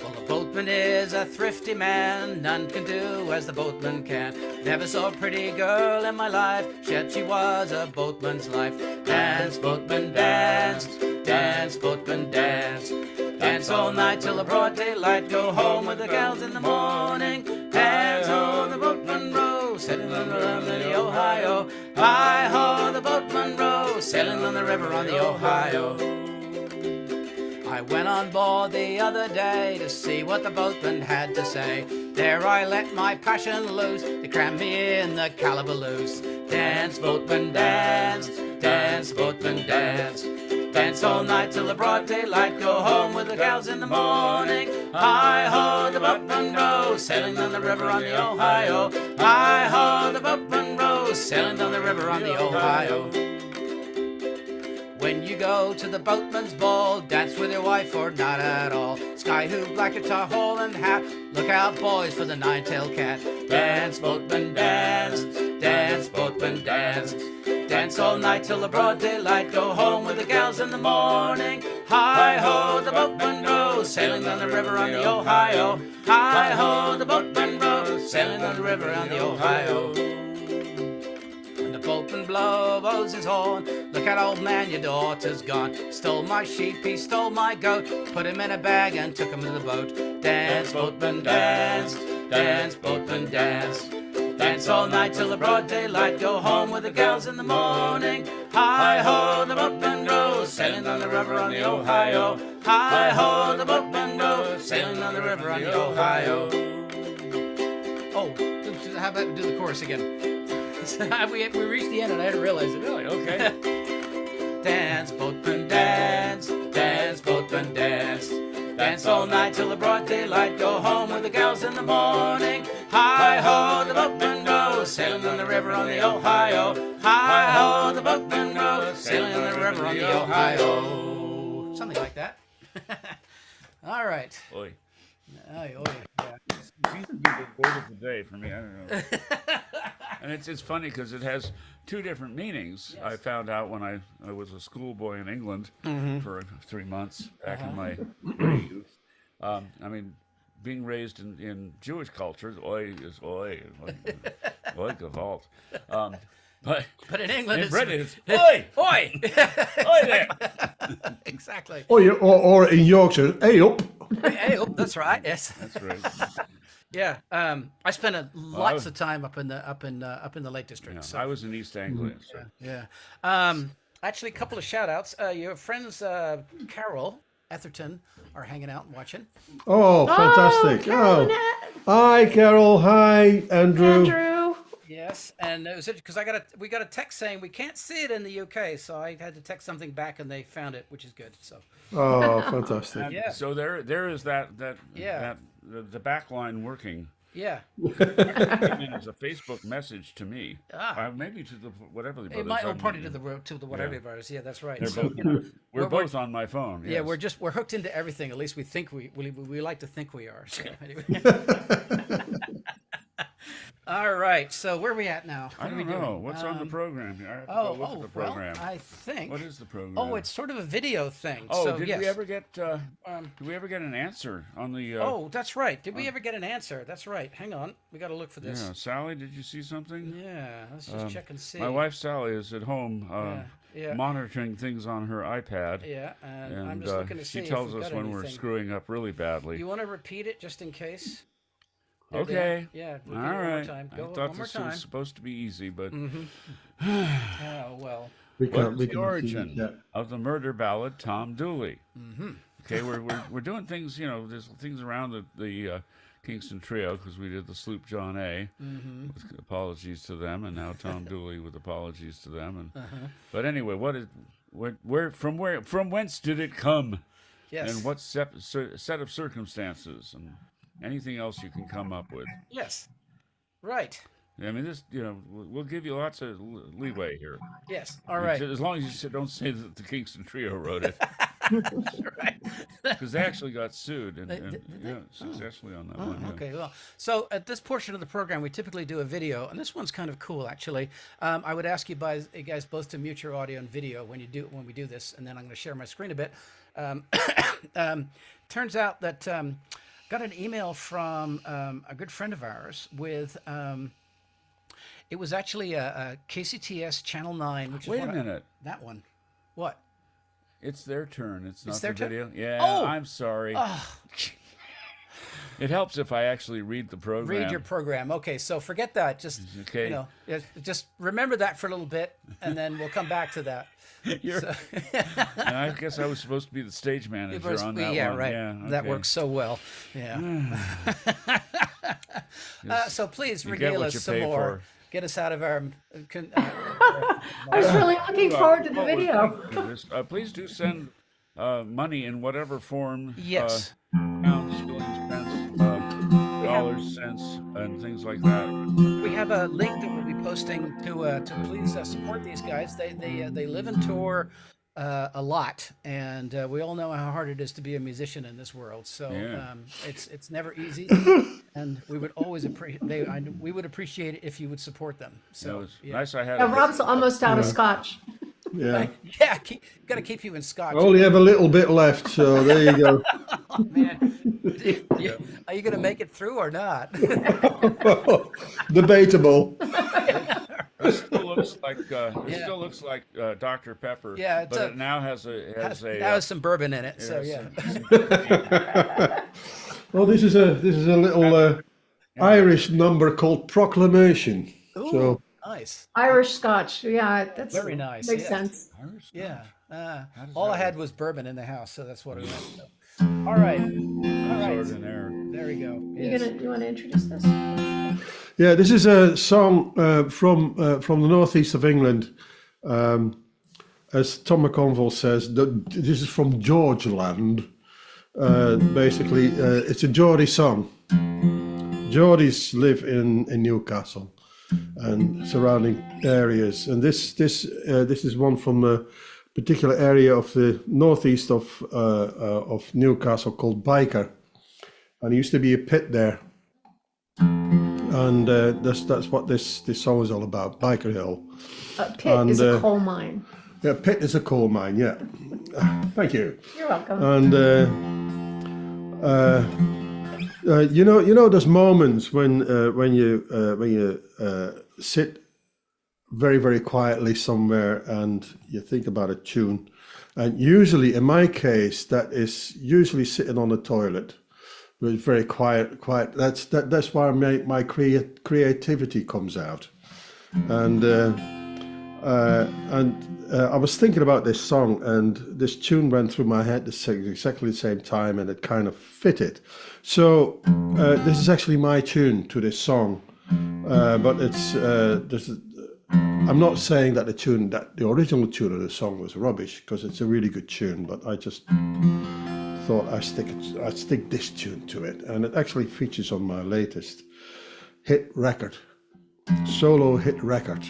Well, the boatman is a thrifty man, none can do as the boatman can. Never saw a pretty girl in my life, yet she was a boatman's life. Dance, boatman, dance, dance, boatman, dance. Dance all night till the broad daylight, go home with the gals in the morning. Hands ho, the boatman rows, sailing on the river on the Ohio. Hi-ho, the boatman rows, sailing on the river on the Ohio. I went on board the other day to see what the boatman had to say. There I let my passion loose, they crammed me in the calaboose. Dance, boatman, dance, dance, boatman, dance. Dance all night till the broad daylight, go home with the gals in the morning. Hi-ho, the boatman rows, sailing on the river on the Ohio. Hi-ho, the boatman rows, sailing on the river on the Ohio. When you go to the boatman's ball, dance with your wife or not at all. Sky hoop, black guitar, hole and hat, look out boys for the nine-tailed cat. Dance, boatman, dance, dance, boatman, dance. Dance all night till the broad daylight, go home with the gals in the morning. Hi-ho, the boatman rows, sailing on the river on the Ohio. Hi-ho, the boatman rows, sailing on the river on the Ohio. When the boatman blows his horn, look out, old man, your daughter's gone. Stole my sheep, he stole my goat, put him in a bag and took him to the boat. Dance, boatman, dance, dance, boatman, dance. Dance all night till the broad daylight, go home with the gals in the morning. Hi-ho, the boatman rows, sailing on the river on the Ohio. Hi-ho, the boatman rows, sailing on the river on the Ohio. Oh, how about we do the chorus again? we reached the end and I didn't realize it. Really? Okay. Dance, boatman, dance, dance, boatman, dance. Dance all night till the broad daylight, go home with the gals in the morning. Hi-ho, the boatman rows, sailing on the river on the Ohio. Hi-ho, the boatman rows, sailing on the river on the Ohio. Something like that. All right. Oi. Oy, oy. Yeah. Seems to be the word of the day for me. I don't know. And it's funny because it has two different meanings. Yes. I found out when I was a schoolboy in England for 3 months back in my youth. I mean, being raised in Jewish culture, oi is oi, oi gewalt. But in England, in Britain, it's it's oi, oi. oi there. Exactly. Or in Yorkshire, hey up. Hey, oh, that's right. Yes. That's right. Yeah. I spent lots of time up in the Lake District. Yeah, So. I was in East Anglia. So. Yeah. Actually, a couple of shout outs. Your friends, Carol Etherton, are hanging out and watching. Oh, fantastic. Oh, hi, Carol. Hi, Andrew. Andrew. Yes, and it was because we got a text saying we can't see it in the UK, so I had to text something back and they found it, which is good. So Oh, fantastic. yeah, So there is that Yeah. the back line working. yeah, It came in as a Facebook message to me. Ah. Maybe to the whatever the it brothers. might I'm- party to the whatever Yeah. brothers. Yeah, that's right. They're So, both, you know, we're we're- both on my phone. yeah, Yes. we're hooked into everything. At least we think we like to think we are. So anyway. All right. So where are we at now? I What are we don't know doing? what's on the program here. I have to Oh, go look at the well, program. I think. What is the program? Oh, it's sort of a video thing. Oh, so, did yes. we ever get? Did we ever get an answer on the? Oh, that's right. Did we ever get an answer? That's right. Hang on. We got to look for this. yeah, Sally, did you see something? Yeah. Let's just check and see. My wife Sally is at home yeah. monitoring things on her iPad. Yeah, and And I'm just looking to see she if tells we've us got when we're anything. screwing up really badly. You want to repeat it just in case? There they Okay. are. Yeah. Repeat All it one more right. time. I Go thought one more this time. was supposed to be easy, but Oh well. We what can't. is We the can origin yeah. of the murder ballad Tom Dooley? Okay, we're doing things. You know, there's things around the Kingston Trio because we did the Sloop John A. With apologies to them, and now Tom Dooley with apologies to them. And but anyway, from whence did it come? Yes. And what set of circumstances? And anything else you can come up with. Yes. Right. I mean, this, we'll give you lots of leeway here. Yes. All right. As long as you don't say that the Kingston Trio wrote it. Right. Because they actually got sued and successfully on that one. Yeah. Okay, well, so at this portion of the program, we typically do a video, and this one's kind of cool, actually. I would ask you guys both to mute your audio and video when we do this, and then I'm going to share my screen a bit. Turns out that got an email from a good friend of ours with. It was actually a KCTS Channel 9, which is Wait a minute. That one. What? It's their turn. It's not their the turn? video. Yeah, Oh! I'm sorry. Oh. It helps if I actually read the program. Read your program. Okay, so forget that. Just Okay. Just remember that for a little bit, and then we'll come back to that. And I guess I was supposed to be the stage manager on that yeah, one. right. Yeah, That okay. works so well. Yeah. So please You get regale what us you some pay more. for. Get us out of our. I was really looking forward to the video. Please do send money in whatever form. Yes. Pounds, shillings, pence, dollars, cents, and things like that. We have a link that we'll be posting to please support these guys. They live and tour a lot, and we all know how hard it is to be a musician in this world. So Yeah. it's never easy, and we would always appreciate it if you would support them. It So was nice. I had Yeah, Rob's almost out of scotch. Yeah. yeah, got to keep you in scotch. I only have a little bit left, so there you go. Man, are you going to make it through or not? Debatable. It still looks like Dr. Pepper. Yeah, it's but it now has some bourbon in it. So yeah. Well, this is a little Irish number called Proclamation. Ooh, So nice. Irish scotch. Yeah, that's Very nice, Makes yeah. sense. Yeah. does All that I had was bourbon in the house, so that's what I went. So. All right. extraordinaire. There we go. You want to introduce this? yeah, this is a song from the northeast of England. As Tom McConville says, this is from Georgeland. Basically, it's a Geordie song. Geordies live in Newcastle and surrounding areas, and this is one from a particular area of the northeast of Newcastle called Biker, and there used to be a pit there, and that's what this song is all about. Biker Hill. A pit is a coal mine. Yeah, pit is a coal mine. Yeah, thank you. You're welcome. And you know those moments when you sit very, very quietly somewhere and you think about a tune, and usually in my case that is usually sitting on the toilet. It's very quiet. That's where my creativity comes out, and I was thinking about this song, and this tune went through my head exactly the same time, and it kind of fitted. So this is actually my tune to this song, but it's I'm not saying that the original tune of the song was rubbish, because it's a really good tune, but I just thought I'd stick this tune to it, and it actually features on my latest solo hit record.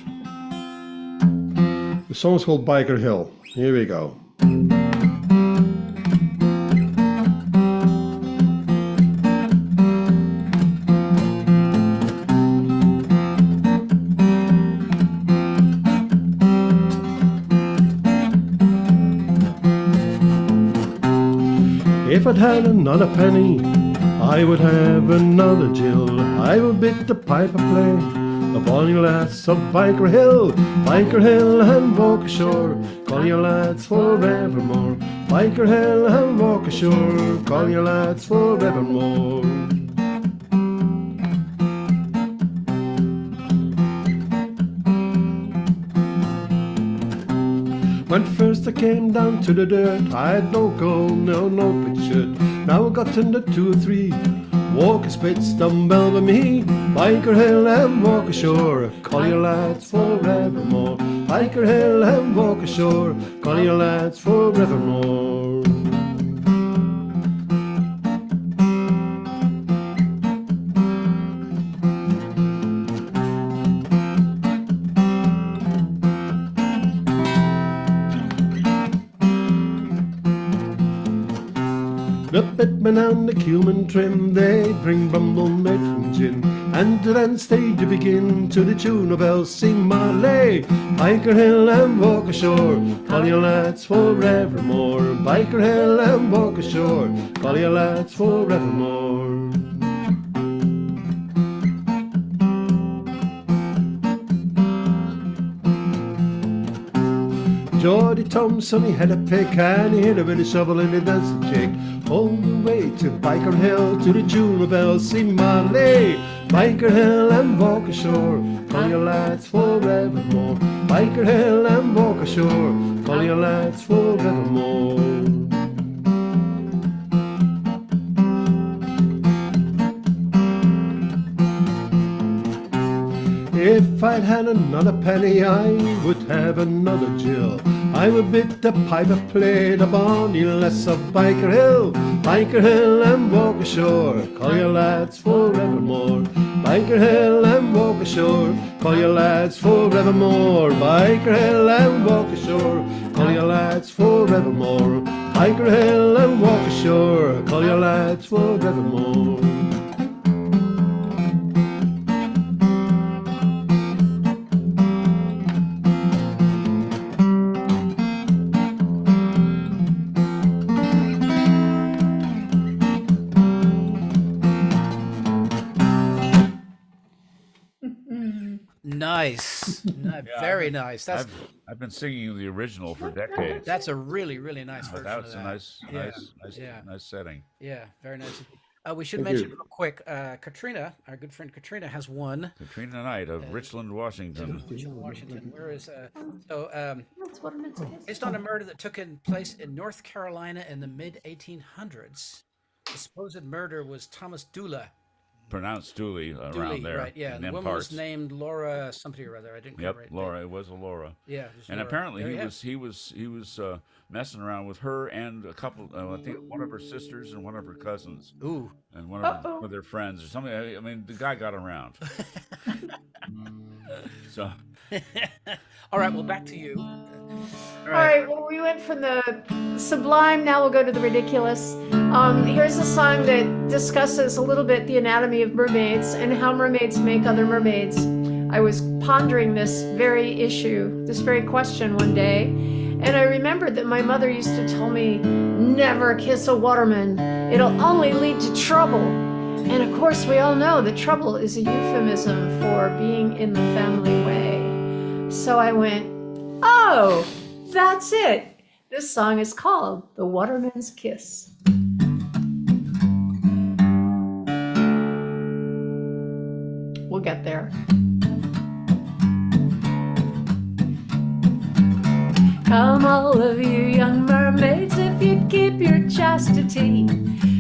The song's called Biker Hill. Here we go. If I'd had another penny, I would have another Jill. I would bid the piper play upon you lads of Biker Hill and walk ashore. Call your lads forevermore. Biker Hill and walk ashore. Call your lads forevermore. When first I came down to the dirt, I had no gold, no picture. Now I got into 2 or 3. Walk a spits, dumbbell with me. Biker Hill and walk ashore. Call your lads forevermore. Biker Hill and walk ashore. Call your lads forevermore. Trumpetman and the cumin trim, they bring bumble mead and gin, and to dance they do begin to the tune of Elsie Marley. Biker Hill and walk ashore, call your lads forevermore. Biker Hill and walk ashore, call your lads forevermore. Geordie Thompson, he had a pick and he hit her with a shovel and he danced a jig all the way to Biker Hill to the tune of Elsie Marley. Biker Hill and walk ashore, call your lads forevermore. Biker Hill and walk ashore, call your lads forevermore. If I'd had another penny, I would have another Jill. I would bid the piper play the bonny lass of Biker Hill. Biker Hill and walk ashore, call your lads forevermore. Biker Hill and walk ashore, call your lads forevermore. Biker Hill and walk ashore, call your lads forevermore. Biker Hill and walk ashore, call your lads forevermore. Nice. Very nice. I've been singing the original for decades. That's a really, really nice version That of was that. nice setting. Yeah, very nice. We should Thank mention you. real quick, Katrina, our good friend Katrina, has won. Katrina Knight of Richland, Washington. Washington. Where is That's what I'm into. based on a murder that took place in North Carolina in the mid 1800s. The supposed murder was Thomas Dula. Pronounced Dooley around Dooley, there. right? Yeah, in and the them woman was parts. named Laura something or other. I didn't. Yep, quite write Laura. It was a Laura. Yeah, it was And Laura. apparently There you he have was messing around with her and a couple. I think one of her sisters and one of her cousins, it. Ooh. and one of their friends or something. I mean, the guy got around. So All right. Well, back to you. All right, well, we went from the sublime, now we'll go to the ridiculous. Here's a song that discusses a little bit the anatomy of mermaids and how mermaids make other mermaids. I was pondering this very issue, this very question one day, and I remembered that my mother used to tell me, never kiss a waterman, it'll only lead to trouble. And of course, we all know that trouble is a euphemism for being in the family way. So I went, oh, that's it. This song is called The Waterman's Kiss. We'll get there. Come all of you young mermaids, if you keep your chastity,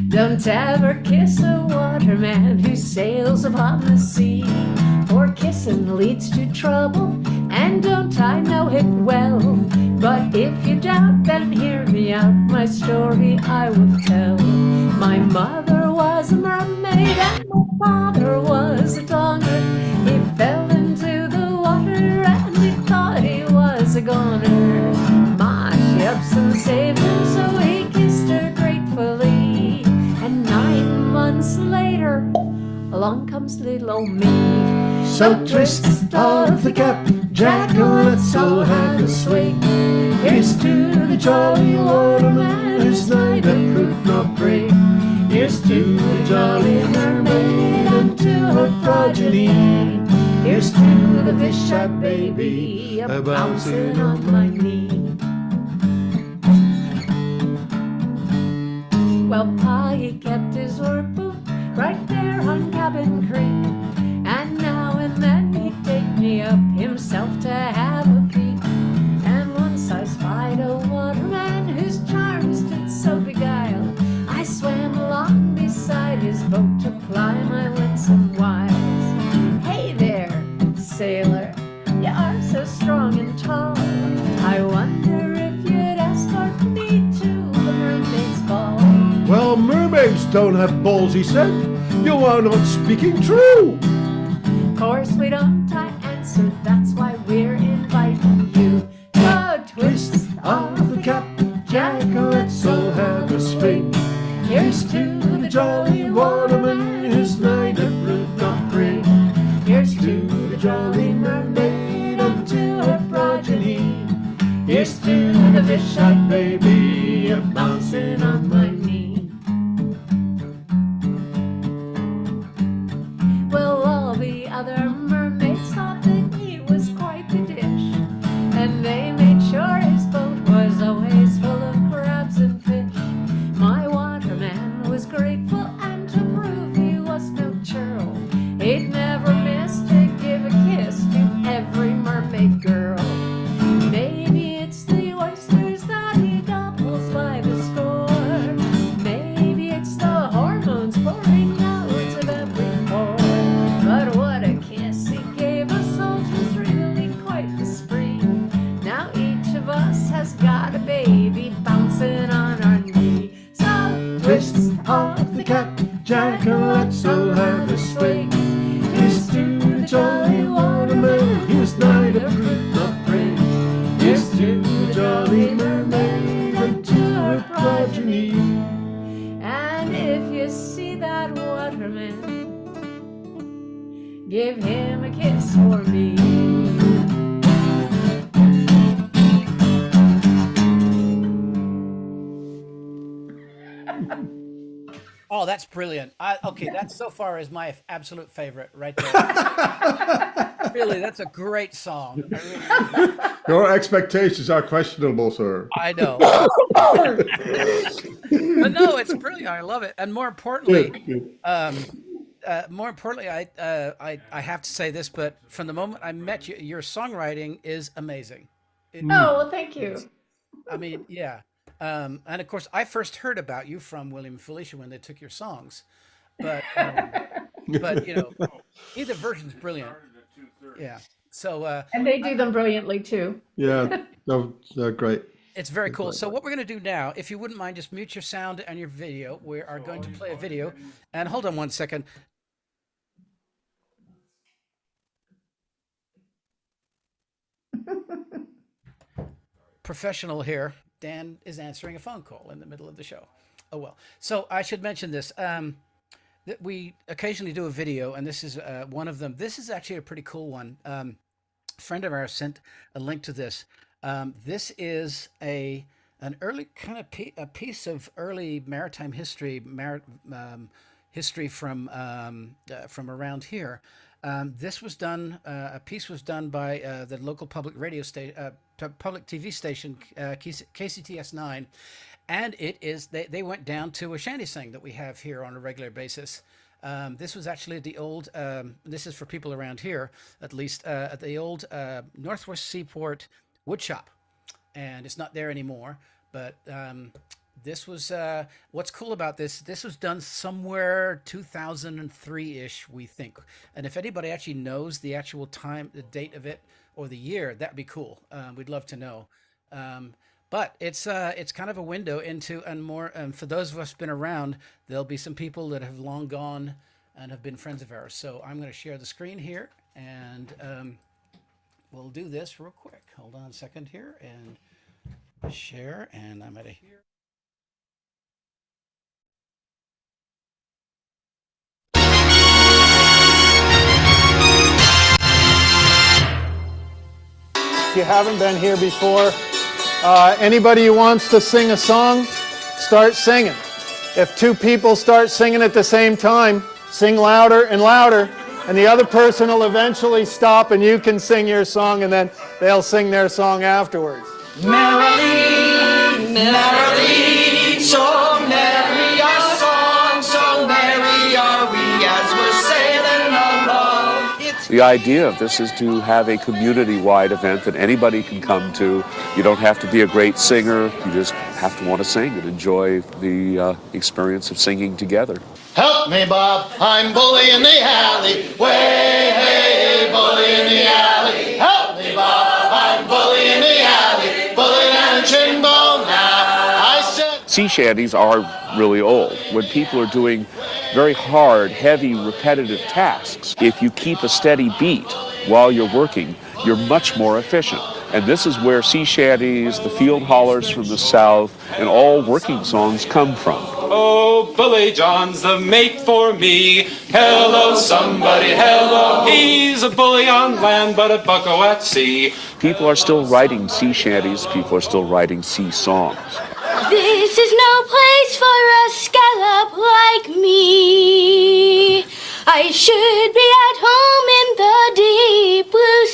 don't ever kiss a waterman who sails upon the sea. For kissing leads to trouble, and don't I know it well? But if you doubt, then hear me out, my story I will tell. My mother was a mermaid and my father was a donger. He fell into the water and he thought he was a goner. Ma Shepson saved him, so he kissed her gratefully. And 9 months later, along comes little old me. So twist off the cap, Jack, and let's all have a swing. Here's to the jolly waterman who's neither prude nor prig. Here's to the jolly mermaid and to her progeny. Here's to the fish-eyed baby a bouncing on my knee. Well, Pa, he kept his work boot right there on Cabin Creek. And now and then he'd take me up himself to have a peek. And once I spied a waterman whose charms did so beguile. I swam along beside his boat to ply my winsome wiles. Hey there, sailor, you are so strong and tall. I wonder if you'd escort me to the mermaid's ball. Well, mermaids don't have balls, he said. You are not speaking true. Course we don't, I answered, that's why we're inviting you. So twist Off the cap, Jack, let's all have a swing. Here's to the jolly waterman who's neither brute nor prey. Here's to the jolly mermaid and to her progeny. Here's to the fish-eyed baby a-bouncing on my knee. Well, all the other mermaids thought that he was quite the dish, and they made sure his boat was always full of crabs and fish. My waterman was grateful, and to prove he was no churl, he'd never miss to give a kiss to every mermaid girl. Maybe it's the oysters that he gobbles by the score. Maybe it's the hormones pouring out of every pore. But what a kiss he gave us all was really quite the spree. Now each of us has got a baby bouncing on our knee. So Twist off the cap, Jack, and let's all have a swing. Here's to the jolly waterman who's neither brute nor prey. Here's to the jolly mermaid and to her progeny. And if you see that waterman, give him a kiss for me. Oh, that's brilliant. Okay, that so far is my absolute favorite right there. Really, that's a great song. Your expectations are questionable, sir. I know. But no, it's brilliant. I love it. And more importantly, I have to say this, but from the moment I met you, your songwriting is amazing. Oh, well, thank you. I mean, yeah. And of course, I first heard about you from William and Felicia when they took your songs, but you know, either version's brilliant. Yeah. So And they do them brilliantly too. Yeah, no, they're great. it's very cool. So what we're going to do now, if you wouldn't mind, just mute your sound and your video. We are going to play a video. And hold on one second. Professional here. Dan is answering a phone call in the middle of the show. Oh, well. So I should mention this. That we occasionally do a video, and this is one of them. This is actually a pretty cool one. A friend of ours sent a link to this. This is an early kind of a piece of early maritime history, history from around here. This was done. A piece was done by the local public radio station, public TV station, KCTS 9, and it is they went down to a shanty sing that we have here on a regular basis. This was actually the old. This is for people around here, at least, at the old Northwest Seaport woodshop, and it's not there anymore. But this was what's cool about this. This was done somewhere 2003-ish, we think. And if anybody actually knows the actual time, the date of it, or the year, that'd be cool. We'd love to know. But it's kind of a window into, and more. For those of us been around, there'll be some people that have long gone and have been friends of ours. So I'm going to share the screen here, and we'll do this real quick. Hold on a second here, and share. And I'm at a here. If you haven't been here before, anybody who wants to sing a song, start singing. If two people start singing at the same time, sing louder and louder, and the other person will eventually stop and you can sing your song, and then they'll sing their song afterwards. Merrily, merrily, so merry our song, so merry are we as we're sailing along. The idea of this is to have a community-wide event that anybody can come to. You don't have to be a great singer. You just have to want to sing and enjoy the experience of singing together. Help me, Bob, I'm bully in the alley. Way, hey, bully in the alley. Help me, Bob, I'm bully in the alley. Bully and a chin bone now. I said. Sea shanties are really old. When people are doing very hard, heavy, repetitive tasks, if you keep a steady beat while you're working, you're much more efficient. And this is where sea shanties, the field hollers from the south, and all working songs come from. Oh, Bully John's the mate for me. Hello, somebody, hello. He's a bully on land, but a bucko at sea. People are still writing sea shanties. People are still writing sea songs. This is no place for a scallop like me. I should be at home in the deep blue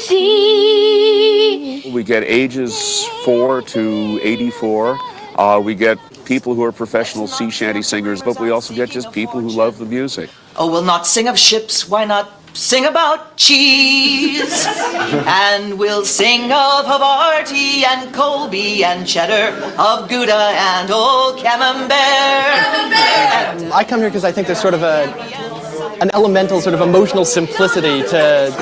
sea. We get ages 4 to 84. We get people who are professional sea shanty singers, but we also get just people who love the music. Oh, we'll not sing of ships, why not sing about cheese? And we'll sing of Havarti and Colby and cheddar, of Gouda and old Camembert. I come here because I think there's sort of an elemental sort of emotional simplicity to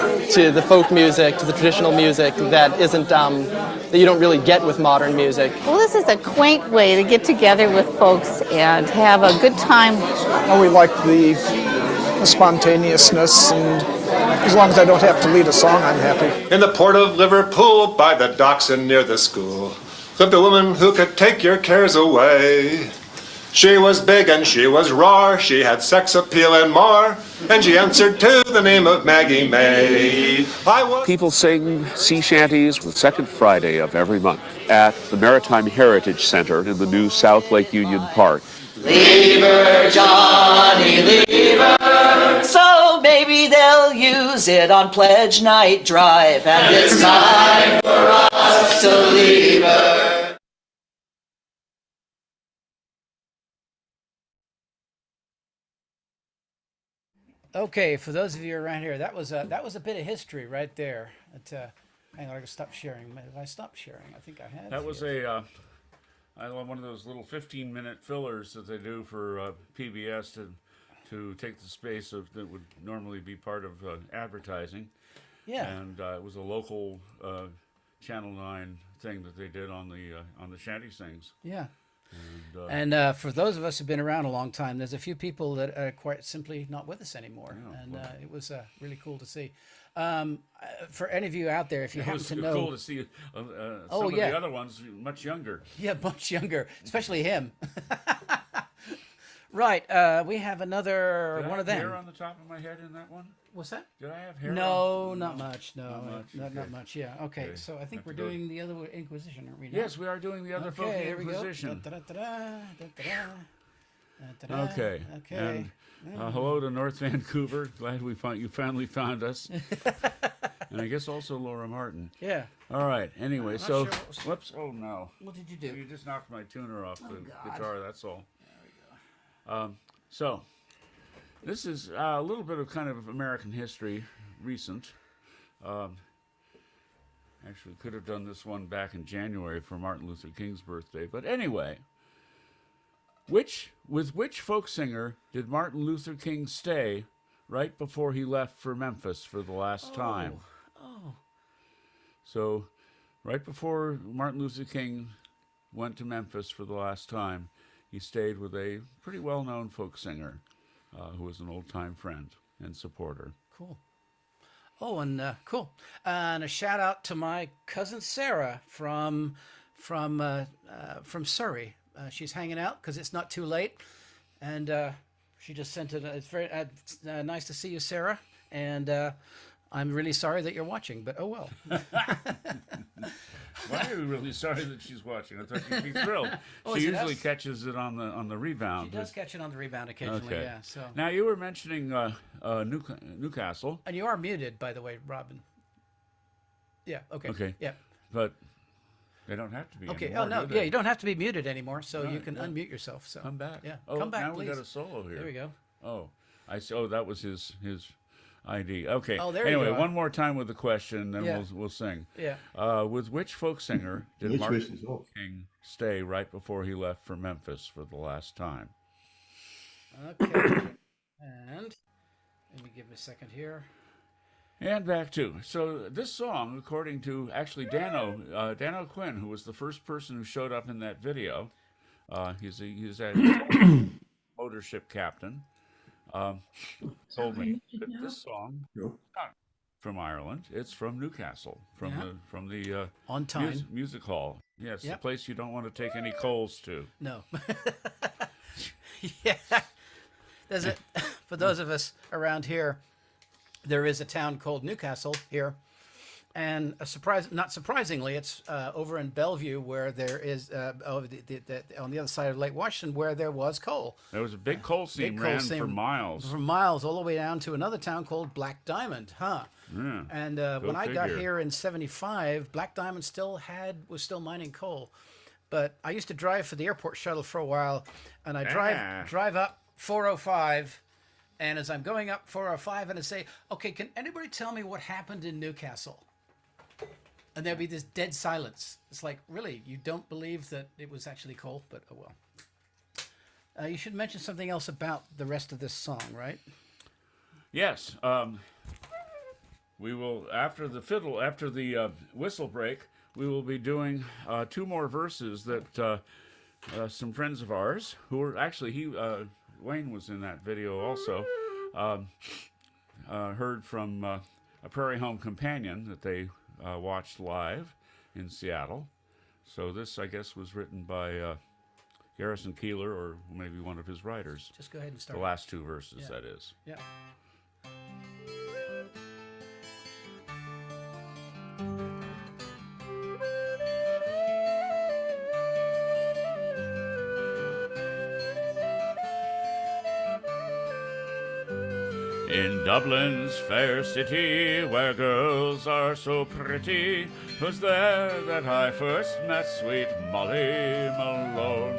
the folk music, to the traditional music that isn't that you don't really get with modern music. Well, this is a quaint way to get together with folks and have a good time. Well, we like the spontaneousness, and as long as I don't have to lead a song, I'm happy. In the port of Liverpool, by the docks and near the school, lived a woman who could take your cares away. She was big and she was raw, she had sex appeal and more, and she answered to the name of Maggie May. People sing sea shanties the second Friday of every month at the Maritime Heritage Center in the new South Lake Union Park. Leave her, Johnny, leave her. So maybe they'll use it on Pledge Night Drive, and it's time for us to leave her. Okay, for those of you around here, that was a bit of history right there. Hang on, I gotta stop sharing. Have I stopped sharing? I think I had. That was one of those little 15-minute fillers that they do for PBS to take the space of that would normally be part of advertising. Yeah. And it was a local Channel 9 thing that they did on the Shanty Sings. Yeah. And for those of us who've been around a long time, there's a few people that are quite simply not with us anymore, it was really cool to see. For any of you out there, if you happen to know, it was cool to see some of the other ones much younger. Yeah, much younger, especially him. Right, we have another one of them. Hair on the top of my head in that one? What's that? Did I have hair? No, not much. No, not much. Yeah. Okay. Okay. So I think we're doing the other Inquisition, aren't we? Now? Yes, we are doing the other folk Inquisition. Okay. Okay. And hello to North Vancouver. Glad you finally found us. And I guess also Laura Martin. Yeah. All right. Anyway, so sure. whoops. Oh no. What did you do? You just knocked my tuner off the guitar. That's all. There we go. So. This is a little bit of kind of American history, recent. Actually, could have done this one back in January for Martin Luther King's birthday. But anyway, with which folk singer did Martin Luther King stay right before he left for Memphis for the last time? Oh. So, right before Martin Luther King went to Memphis for the last time, he stayed with a pretty well-known folk singer. Who was an old-time friend and supporter. Cool. Oh, and cool. And a shout out to my cousin Sarah from Surrey. She's hanging out because it's not too late, and she just sent it. It's very nice to see you, Sarah. And I'm really sorry that you're watching, but oh well. Why are you really sorry that she's watching? I thought she'd be thrilled. She usually catches it on the rebound. She does catch it on the rebound occasionally. Okay. Yeah. So now you were mentioning Newcastle, and you are muted, by the way, Robin. Yeah. Okay. Okay. Yeah. But they don't have to be. Okay. Anymore, Oh no. do Yeah, they? you don't have to be muted anymore, so No, you can no. unmute yourself. So Come back. Yeah. Oh, Come back, now please. we got a solo here. There we go. Oh, I see. Oh, that was his ID. Okay. Oh, there you anyway, go. one more time with the question, then Yeah. we'll sing. Yeah. With which folk singer did Which Martin wishes off? King stay right before he left for Memphis for the last time? Okay. And let me give me a second here. And back to so this song, according to actually Dan O'Quinn, who was the first person who showed up in that video. He's a motorship captain. Told me that this song is not from Ireland. It's from Newcastle, from the On Time music hall. Yes, Yep. the place you don't want to take any coals to. No. Yeah. There's a, for those of us around here, there is a town called Newcastle here. And not surprisingly, it's over in Bellevue where there is, on the other side of Lake Washington, where there was coal. There was a big coal seam ran for miles. For miles, all the way down to another town called Black Diamond, huh? Yeah, and when I got here in '75, Black Diamond was still mining coal. But I used to drive for the airport shuttle for a while, and I drive up 405, and as I'm going up 405, and I say, okay, can anybody tell me what happened in Newcastle? And there'd be this dead silence. It's like, really, you don't believe that it was actually coal? But oh well. You should mention something else about the rest of this song, right? Yes. We will, after the whistle break, we will be doing 2 more verses that some friends of ours, who were actually, Wayne was in that video also, heard from a Prairie Home Companion that they watched live in Seattle. So this, I guess, was written by Garrison Keillor, or maybe one of his writers. Just go ahead and start. The last 2 verses, that is. Yeah. In Dublin's fair city, where girls are so pretty, 'twas there that I first met sweet Molly Malone.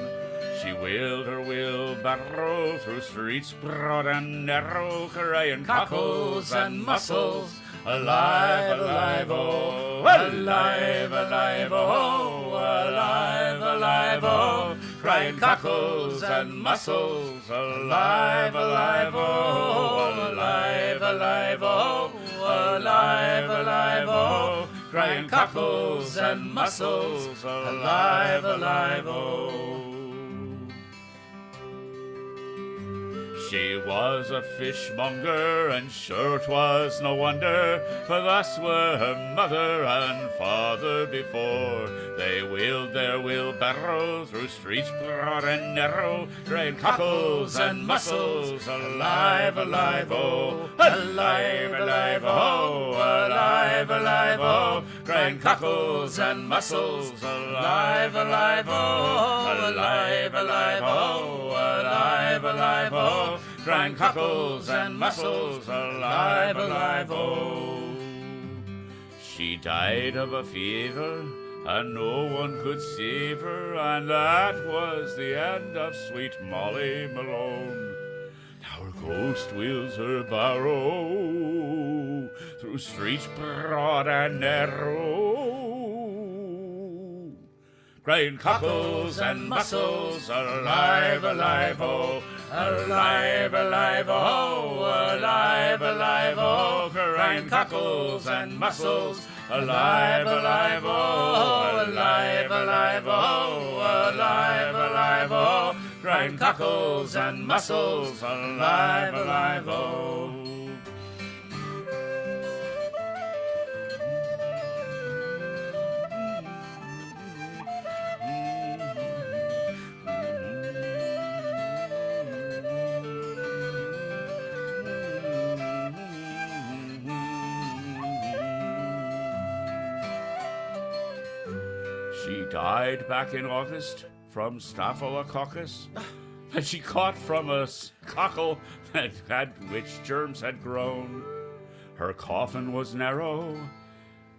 She wheeled her wheelbarrow through streets broad and narrow, crying cockles and mussels, alive, alive, oh, alive, alive, oh, alive, alive, oh, crying cockles and mussels, alive, alive, oh, alive, alive, oh, alive, alive, oh, crying cockles and mussels, alive, alive, oh. She was a fishmonger, and sure 'twas no wonder, for thus were her mother and father before. They wheeled their wheelbarrow through streets broad and narrow, crying cockles and mussels, alive, alive, oh, alive, alive, oh, alive, alive, oh, crying cockles and mussels, alive, alive, oh, alive, alive, oh, alive, alive, oh, crying cockles and mussels, alive, alive, oh. She died of a fever, and no one could save her, and that was the end of sweet Molly Malone. Now her ghost wheels her barrow through streets broad and narrow, crying cockles and mussels, alive, alive, oh, alive, alive, oh, alive, alive, oh, crying cockles and mussels, alive, alive, oh, alive, alive, oh, alive, alive, oh, crying cockles and mussels, alive, alive, oh. She died back in August from Staphylococcus that she caught from a cockle which germs had grown. Her coffin was narrow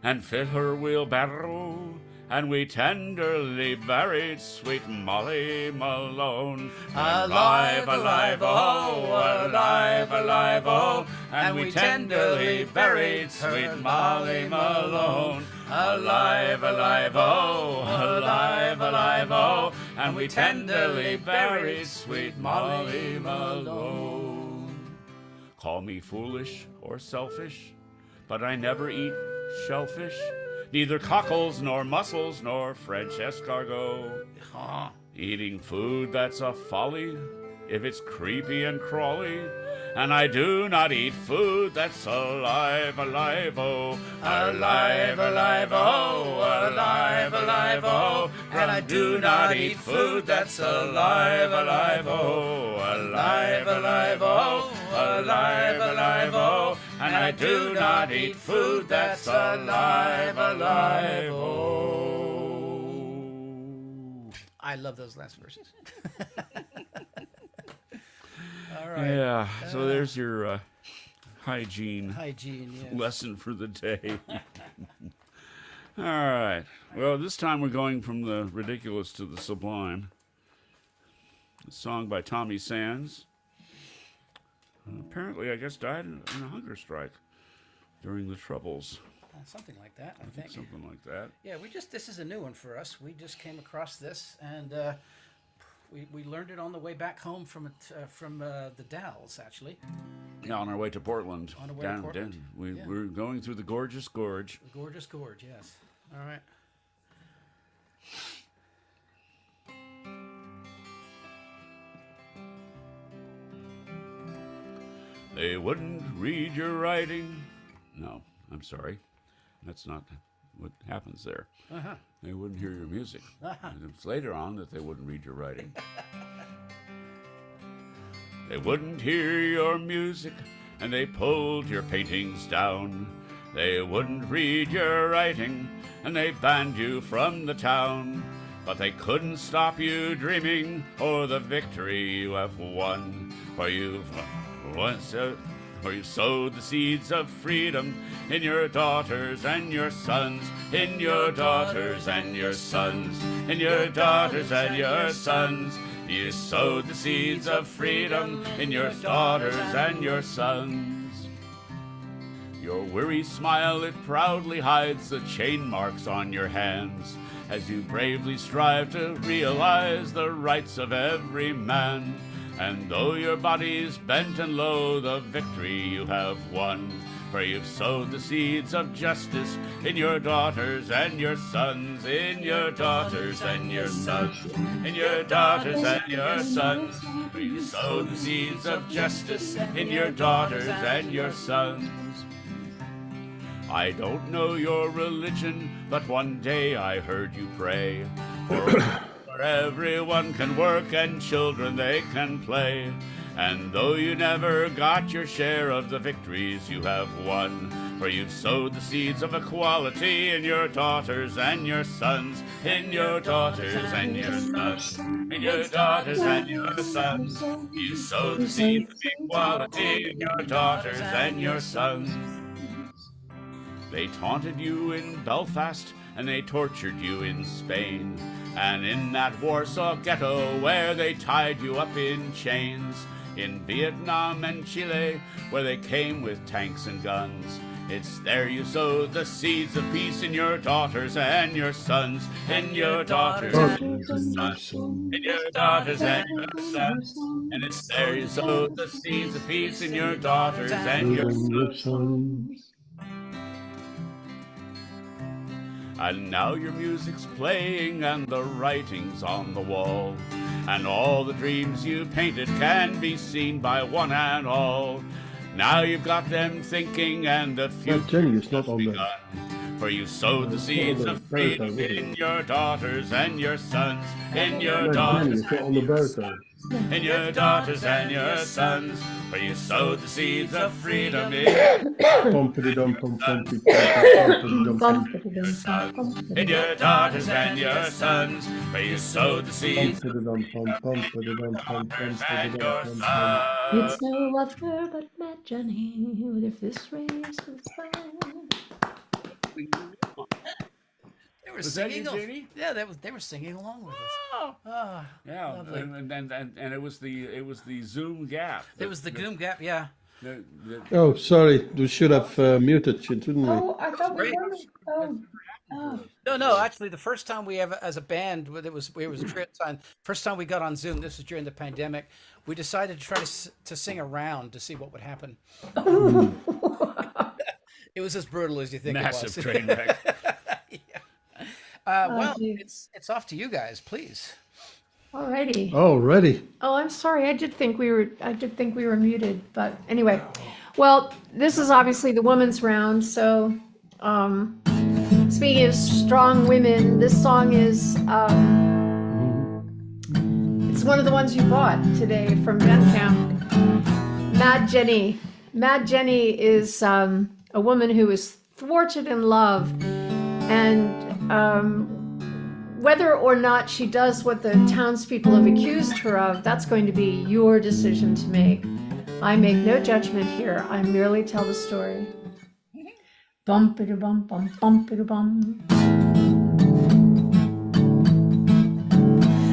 and fit her wheelbarrow, and we tenderly buried sweet Molly Malone. Alive, alive, oh, alive, alive, oh, and we tenderly buried sweet Molly Malone. Alive, alive, oh, alive, alive, oh, and we tenderly buried sweet Molly Malone. Call me foolish or selfish, but I never eat shellfish, neither cockles nor mussels nor French escargot. Eating food that's a folly if it's creepy and crawly. And I do not eat food that's alive, alive, oh, alive, alive, oh, alive, alive, oh. And I do not eat food that's alive, alive, oh, alive, alive, oh, alive, alive, oh. And I do not eat food that's alive, alive, oh. I love those last verses. All right. Yeah, so there's your hygiene yes. lesson for the day. All right. Well, this time we're going from the ridiculous to the sublime. A song by Tommy Sands. Apparently, I guess, died in a hunger strike during the Troubles. Something like that, I think. Something like that. Yeah, this is a new one for us. We just came across this, and we learned it on the way back home from the Dalles, actually. Yeah, on our way to Portland. On our way to Portland. We're going through the Gorgeous Gorge. The Gorgeous Gorge, yes. All right. They wouldn't read your writing. No, I'm sorry. That's not what happens there. Uh-huh. They wouldn't hear your music. Uh-huh. And it's later on that they wouldn't read your writing. They wouldn't hear your music, and they pulled your paintings down. They wouldn't read your writing, and they banned you from the town. But they couldn't stop you dreaming or the victory you have won. For you've sowed the seeds of freedom in your daughters and your sons, in your daughters and your sons, in your daughters and your sons. You sowed the seeds of freedom in your daughters and your sons. Your weary smile, it proudly hides the chain marks on your hands as you bravely strive to realize the rights of every man. And though your body's bent and low, the victory you have won. For you've sowed the seeds of justice in your daughters and your sons, in your daughters and your sons, in your daughters and your sons. For you sowed the seeds of justice in your daughters and your sons. I don't know your religion, but one day I heard you pray. For everyone can work and children they can play. And though you never got your share of the victories you have won, for you've sowed the seeds of equality in your daughters and your sons, in your daughters and your sons, in your daughters and your sons. You sowed the seeds of equality in your daughters and your sons. They taunted you in Belfast and they tortured you in Spain, and in that Warsaw ghetto where they tied you up in chains, in Vietnam and Chile where they came with tanks and guns. It's there you sowed the seeds of peace in your daughters and your sons, in your daughters and your sons, in your daughters and your sons. And it's there you sowed the seeds of peace in your daughters and your sons. And now your music's playing and the writing's on the wall, and all the dreams you painted can be seen by one and all. Now you've got them thinking and the future has begun. For you sowed the seeds of freedom in your daughters and your sons, in your daughters and your sons, in your daughters and your sons. For you sowed the seeds of freedom in your daughters and your sons. For you sowed the seeds of freedom in your daughters and your sons. It's no other but Matt Janie, if this race was fine. They were singing, Janie? Yeah, they were singing along with us. Oh, yeah, lovely. And it was the Zoom gap. It was the Goom Gap, yeah. Oh, sorry. We should have muted you, didn't we? Oh, I thought we were. No. Actually, the first time we ever, as a band, it was a trip time. First time we got on Zoom. This was during the pandemic. We decided to try to sing around to see what would happen. It was as brutal as you think. Massive it was. Train wreck. Yeah. Well, it's off to you guys, please. Alrighty. Oh, ready. Oh, I'm sorry. I did think we were muted, but anyway. Well, this is obviously the women's round. So, speaking of strong women, this song is it's one of the ones you bought today from Bandcamp. Mad Jenny. Mad Jenny is a woman who is thwarted in love, and whether or not she does what the townspeople have accused her of, that's going to be your decision to make. I make no judgment here. I merely tell the story. Bum-ba-da-bum, bum, bum-ba-da-bum.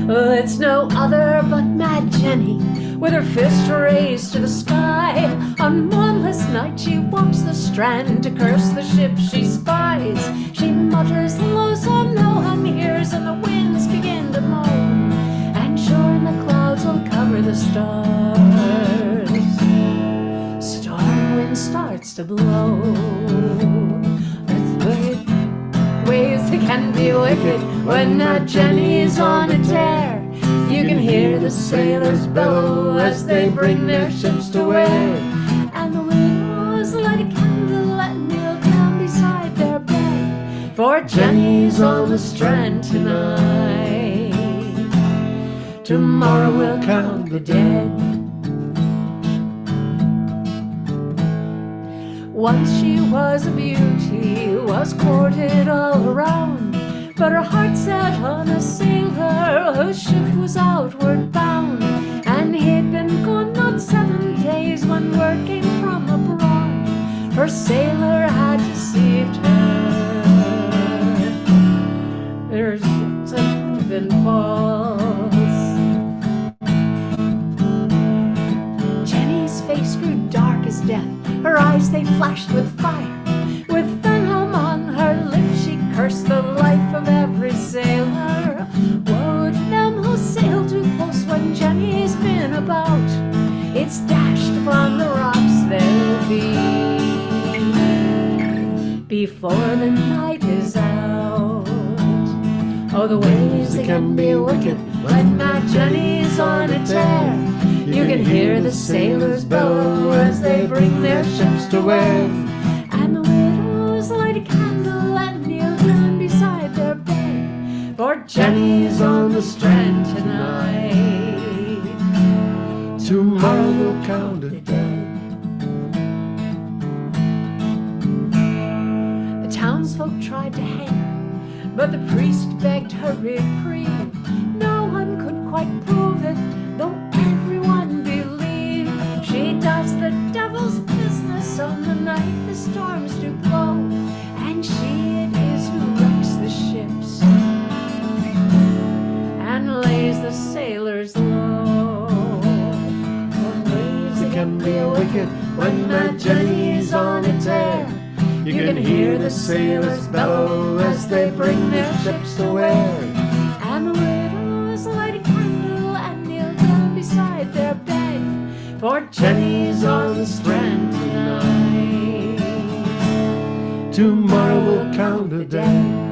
Well, it's no other but Mad Jenny, with her fist raised to the sky. On moonless night she walks the strand to curse the ship she spies. She mutters low so no one hears, and the winds begin to moan, and sure in the clouds will cover the stars. Storm wind starts to blow. Waves that can be wicked when Mad Jenny's on a tear. You can hear the sailors bellow as they bring their ships to wear, and the widows light a candle and kneel down beside their bed, for Jenny's on the strand tonight. Tomorrow we'll count the dead. Once she was a beauty, was courted all around, but her heart set on a sailor whose ship was outward bound, and he'd been gone not 7 days when word came from abroad. Her sailor had deceived her. Her ships had been false. Jenny's face grew dark as death. Her eyes, they flashed with fire. With venom on her lips, she cursed the life of every sailor. Woe to them who sail too close when Jenny's been about. It's dashed upon the rocks they'll be before the night is out. Oh, the ways they can be wicked when Mad Jenny's on a tear. You can hear the sailors bellow as they bring their ships to wear, and the widows light a candle and kneel down beside their bed, for Jenny's on the strand tonight. Tomorrow we'll count the dead. The townsfolk tried to hang her, but the priest begged her reprieve. No one could quite prove it, though everyone believed she does the devil's business on the night the storms do blow, and she it is who wrecks the ships and lays the sailors low. For ways it can be wicked when Mad Jenny's on a tear. You can hear the sailors bellow as they bring their ships to wear, and the widows light a candle and kneel down beside their bed, for Jenny's on the strand tonight. Tomorrow we'll count the dead.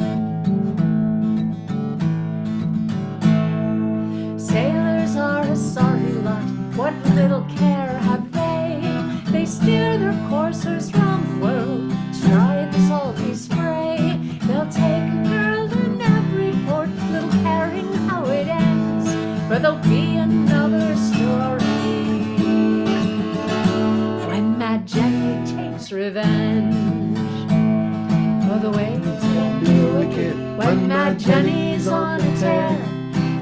Sailors are a sorry lot, what little care have they? They steer their coursers round the world, stride the salty spray. They'll take a girl in every port, little caring how it ends, but there'll be another story when Mad Jenny takes revenge. For the ways can be wicked when Mad Jenny's on a tear.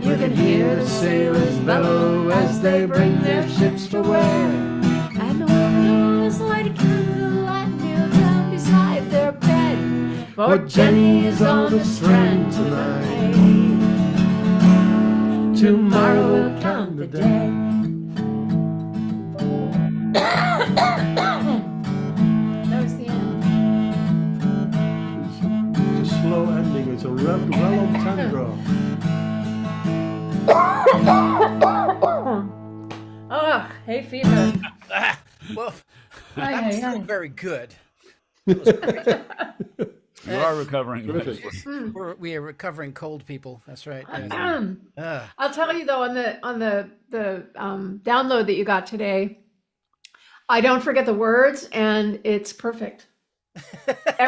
You can hear the sailors bellow as they bring their ships to wear, and the widows light a candle and kneel down beside their bed, for Jenny's on the strand tonight. Tomorrow we'll count the dead. That was the end. It's a slow ending. It's a well entendre. Oh, hay fever. Well, Aye, that was aye, aye. very good. That was great. You are recovering. We are recovering cold people. That's right. I'll tell you though, on the download that you got today, I don't forget the words, and it's perfect.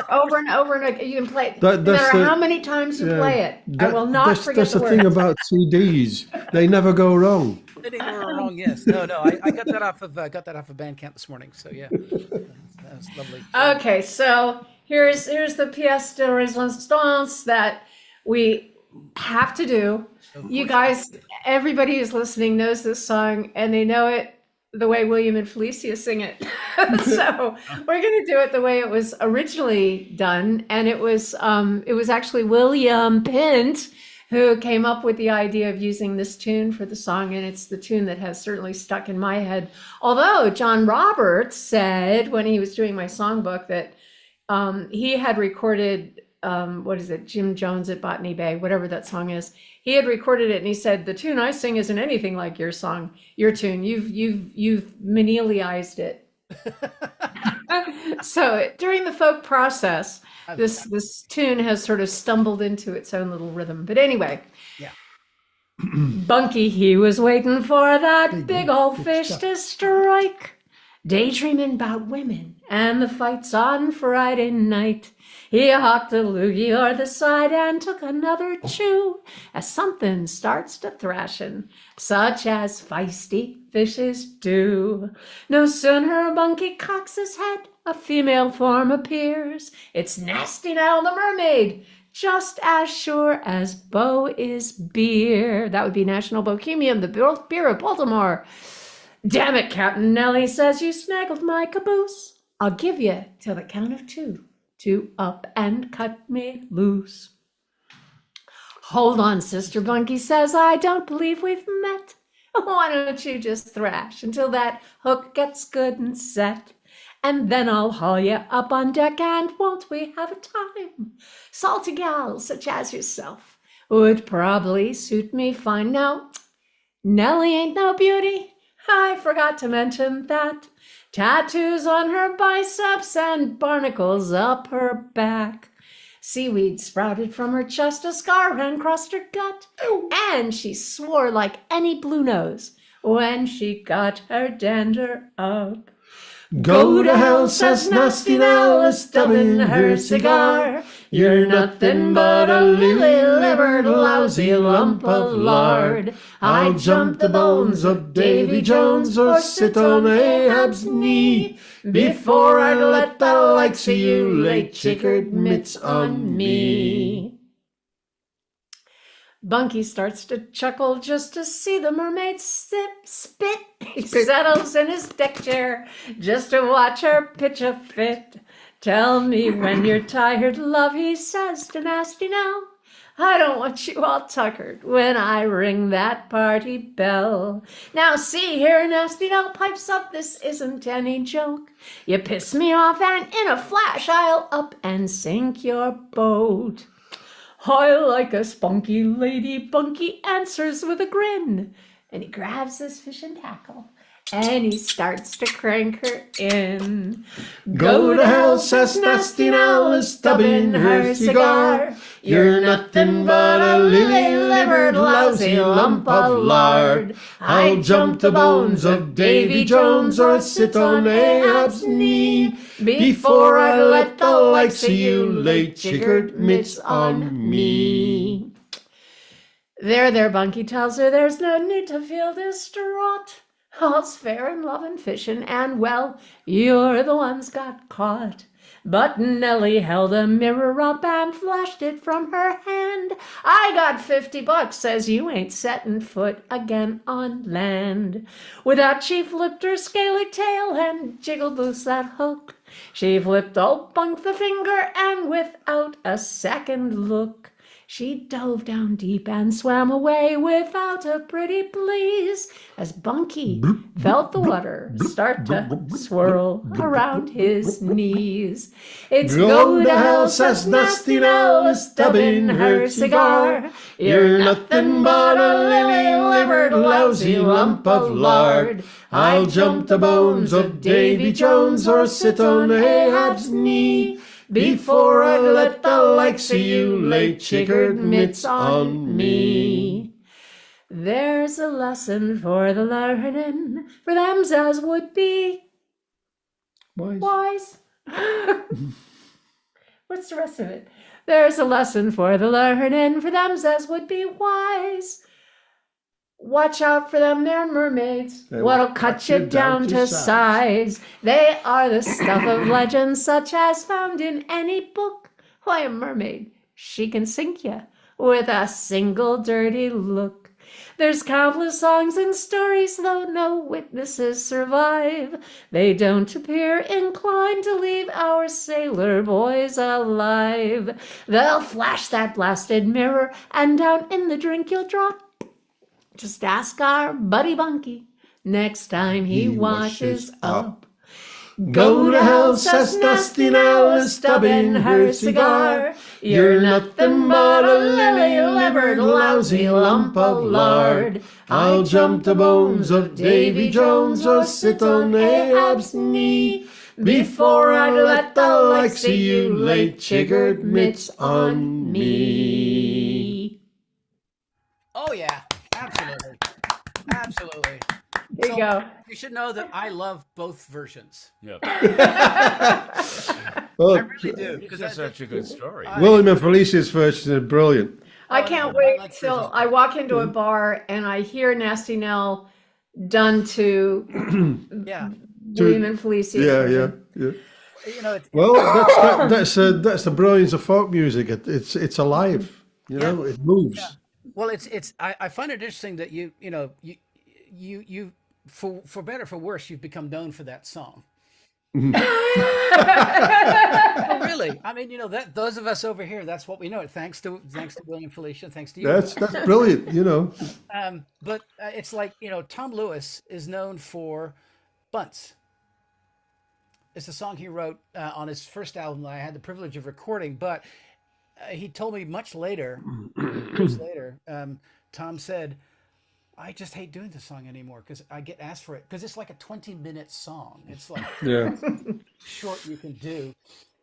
Over and over and again, you can play it. No matter how many times you play it, I will not forget the words. That's the thing about CDs; they never go wrong. They didn't go wrong. Yes. No. I got that off of Bandcamp this morning. So yeah, that was lovely. Okay, so here's the pièce de résistance that we have to do. You guys, everybody who's listening knows this song, and they know it the way William and Felicia sing it. So we're going to do it the way it was originally done, and it was actually William Pint who came up with the idea of using this tune for the song, and it's the tune that has certainly stuck in my head. Although John Roberts said when he was doing my songbook that he had recorded Jim Jones at Botany Bay, whatever that song is. He had recorded it, and he said, the tune I sing isn't anything like your tune. You've Meneelyized it. So during the folk process, this tune has sort of stumbled into its own little rhythm. But anyway, yeah. Bunky, he was waiting for that big old fish to strike, daydreaming about women and the fights on Friday night. He hawked a loogie o'er the side and took another chew as something starts to thrashing, such as feisty fishes do. No sooner Bunky cocks his head, a female form appears. It's Nasty Nell the mermaid, just as sure as Bo is beer. That would be National Bohemian, the beer of Baltimore. Damn it, Captain Nellie says you snaggled my caboose. I'll give you till the count of two to up and cut me loose. Hold on, Sister Bunky says, I don't believe we've met. Why don't you just thrash until that hook gets good and set? And then I'll haul you up on deck, and won't we have a time? Salty gals such as yourself would probably suit me fine. Now, Nellie ain't no beauty, I forgot to mention that. Tattoos on her biceps and barnacles up her back. Seaweed sprouted from her chest, a scar ran across her gut, and she swore like any blue nose when she got her dander up. Go to hell, says Nasty Nell, stubbing her cigar. You're nothing but a lily-livered, lousy lump of lard. I'd jump the bones of Davy Jones or sit on Ahab's knee before I'd let the likes of you lay chickered mitts on me. Bunky starts to chuckle just to see the mermaid spit. He settles in his deck chair just to watch her pitch a fit. Tell me when you're tired, love, he says to Nasty Nell. I don't want you all tuckered when I ring that party bell. Now see here, Nasty Nell pipes up, this isn't any joke. You piss me off, and in a flash I'll up and sink your boat. I like a spunky lady, Bunky answers with a grin. And he grabs his fishing tackle and he starts to crank her in. Go to hell, says Nasty Nell, stubbing her cigar. You're nothing but a lily-livered, lousy lump of lard. I'll jump the bones of Davy Jones or sit on Ahab's knee before I let the likes of you lay chickered mitts on me. There, Bunky tells her there's no need to feel distraught. All's fair in love and fishing, and well, you're the ones got caught. But Nellie held a mirror up and flashed it from her hand. I got $50, says you ain't setting foot again on land. With that she flipped her scaly tail and jiggled loose that hook. She flipped old Bunk the finger, and without a second look, she dove down deep and swam away without a pretty please, as Bunky felt the water start to swirl around his knees. It's go to hell, says Nasty Nell, stubbing her cigar. You're nothing but a lily-livered, lousy lump of lard. I'll jump the bones of Davy Jones or sit on Ahab's knee before I'd let the likes of you lay chickered mitts on me. There's a lesson for the learning, for them's as would be wise. What's the rest of it? There's a lesson for the learning, for them's as would be wise. Watch out for them, they're mermaids. What'll cut you down to size? They are the stuff of legend, such as found in any book. Why, a mermaid, she can sink you with a single dirty look. There's countless songs and stories, though no witnesses survive. They don't appear inclined to leave our sailor boys alive. They'll flash that blasted mirror, and down in the drink you'll drop. Just ask our buddy Bunky next time he washes up. Go to hell, says Nasty Nell, stubbing her cigar. You're nothing but a lily-livered, lousy lump of lard. I'll jump the bones of Davy Jones or sit on Ahab's knee before I let the likes of you lay chickered mitts on me. Oh, yeah. Absolutely. Absolutely. There you go. You should know that I love both versions. Yep. Well, I really do. Because That's such a good story. William and Felicia's version is brilliant. I can't wait till I walk into a bar and I hear Nasty Nell done to Yeah. William and Felicia. Yeah. You know, Well, that's the brilliance of folk music. It's alive. You know, it moves. Yeah. Well, I find it interesting that you for better or for worse, you've become known for that song. Oh, really? I mean, that those of us over here, that's what we know. Thanks to William, Felicia, thanks to you. That's brilliant. But it's like Tom Lewis is known for Bunts. It's a song he wrote on his first album that I had the privilege of recording, but he told me much later, years later, Tom said, I just hate doing this song anymore because I get asked for it because it's like a 20-minute song. It's like short you can do.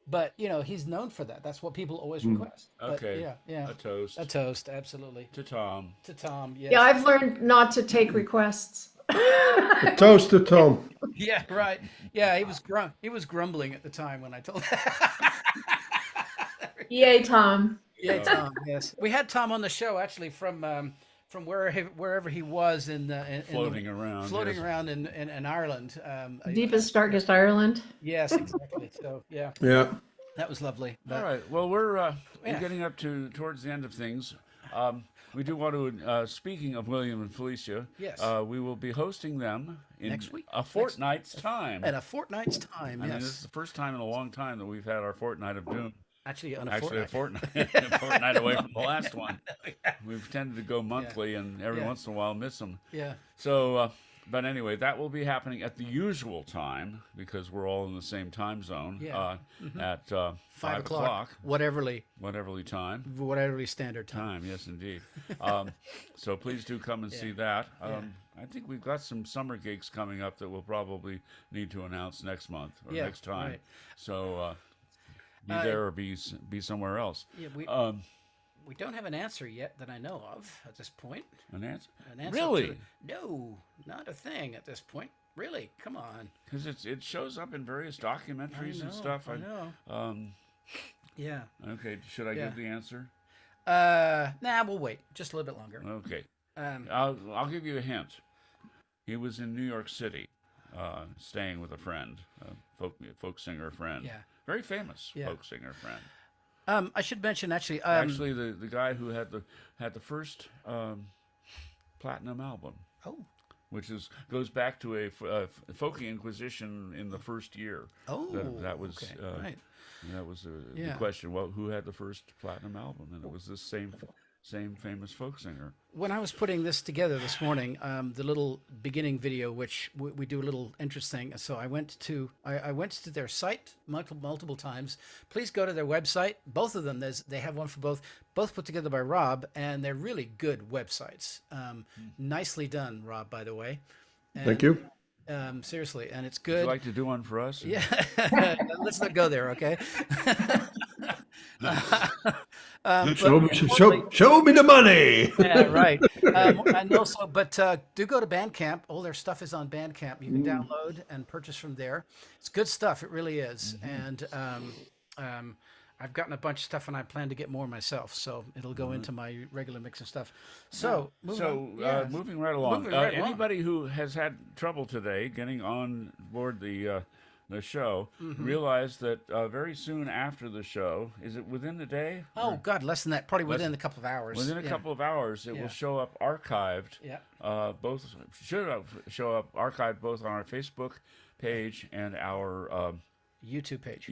But, he's known for that. That's what people always request. Okay. But, yeah. A toast. A toast, absolutely. To Tom. To Tom, yes. Yeah, I've learned not to take requests. A toast to Tom. Yeah, right. Yeah, he was grumbling at the time when I told him. Yay, Tom. Yay, Tom, yes. We had Tom on the show, actually, from wherever he was floating around in Ireland. Deepest, darkest Ireland. Yes, exactly. So, yeah. Yeah. That was lovely. All right. Well, we're getting up towards the end of things. We do want to, speaking of William and Felicia, yes. We will be hosting them in next week. A fortnight's time. At a fortnight's time, I mean, this is the first time in a long time that we've had our Fortnight of Doom. Actually, a fortnight. A fortnight away from the last one. We've tended to go monthly and every once in a while miss them. Yeah. So, but anyway, that will be happening at the usual time because we're all in the same time zone at 5 o'clock. Whateverly time. Whateverly standard time. Yes, indeed. So please do come and see that. I think we've got some summer gigs coming up that we'll probably need to announce next month or next time. Right. So be there or be somewhere else. Yeah, we don't have an answer yet that I know of at this point. An answer? Really? No, not a thing at this point. Really? Come on. Because it shows up in various documentaries and stuff. I know. Yeah. Okay. Should I give the answer? Nah, we'll wait just a little bit longer. Okay. I'll give you a hint. He was in New York City, staying with a friend, a folk singer friend. Yeah. Very famous folk singer friend. I should mention actually. The guy who had the first platinum album. Oh. Which goes back to a Folky Inquisition in the first year. Oh. That was okay. Right. That was the question. Well, who had the first platinum album? And it was this same famous folk singer. When I was putting this together this morning, the little beginning video, which we do a little interesting. So I went to their site multiple times. Please go to their website. Both of them, they have one for both put together by Rob, and they're really good websites. Nicely done, Rob, by the way. Thank you. Seriously, and it's Would you good. like to do one for us? Yeah, let's not go there, okay? Show, But me, show me the money. yeah, right. And also, but do go to Bandcamp. All their stuff is on Bandcamp. You can download and purchase from there. It's good stuff. It really is. And I've gotten a bunch of stuff, and I plan to get more myself. So it'll go into my regular mix of stuff. So moving right along. Moving right along. Anybody who has had trouble today getting on board the show, realize that very soon after the show, is it within the day? Oh God, less than that. Probably within a couple of hours. Within a couple of hours, it will show up archived. Yeah. Both should show up archived both on our Facebook page and our YouTube page.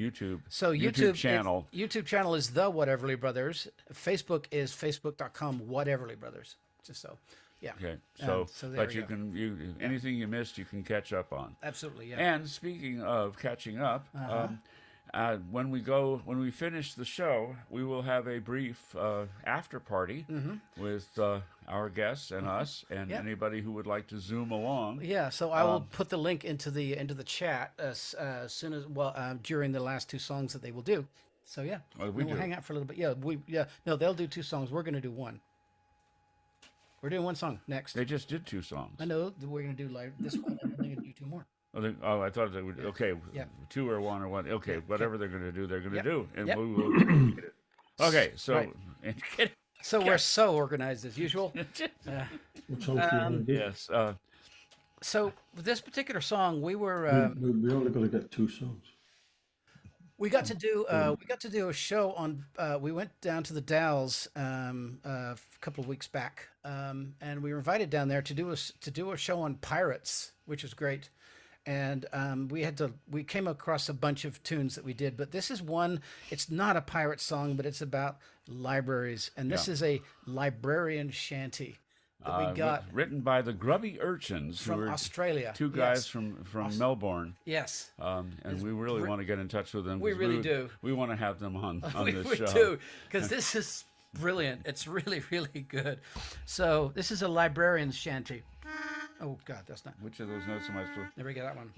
So YouTube channel. YouTube channel is the Whateverly Brothers. Facebook is facebook.com Whateverly Brothers. Just so. Yeah. Okay. So there but we you go. can anything you missed, you can catch up on. Absolutely. Yeah. And speaking of catching up, when we finish the show, we will have a brief after party with our guests and us and anybody who would like to Zoom along. Yeah, so I will put the link into the chat as soon as during the last two songs that they will do. So yeah, we'll hang out for a little bit. No, they'll do two songs. We're gonna do one. We're doing one song next. They just did two songs. I know. We're gonna do this one, and then they're gonna do two more. I thought they would. Okay, two or one or one. Okay, whatever they're going to do, they're going to do, and we will. Okay, so right. So we're so organized as usual. Yes. So this particular song, we were. We only going to get two songs. We got to do a show on. We went down to the Dalles a couple of weeks back, and we were invited down there to do a show on pirates, which was great. And we came across a bunch of tunes that we did, but this is one. It's not a pirate song, but it's about libraries, and this is a librarian shanty that we got written by the Grubby Urchins from Australia. Two guys from Melbourne. Yes. And we really want to get in touch with them. We really do. We want to have them on this show. We do, because this is brilliant. It's really, really good. So this is a librarian's shanty. Oh God, that's not. Which of those notes am I supposed to? There we go, that one.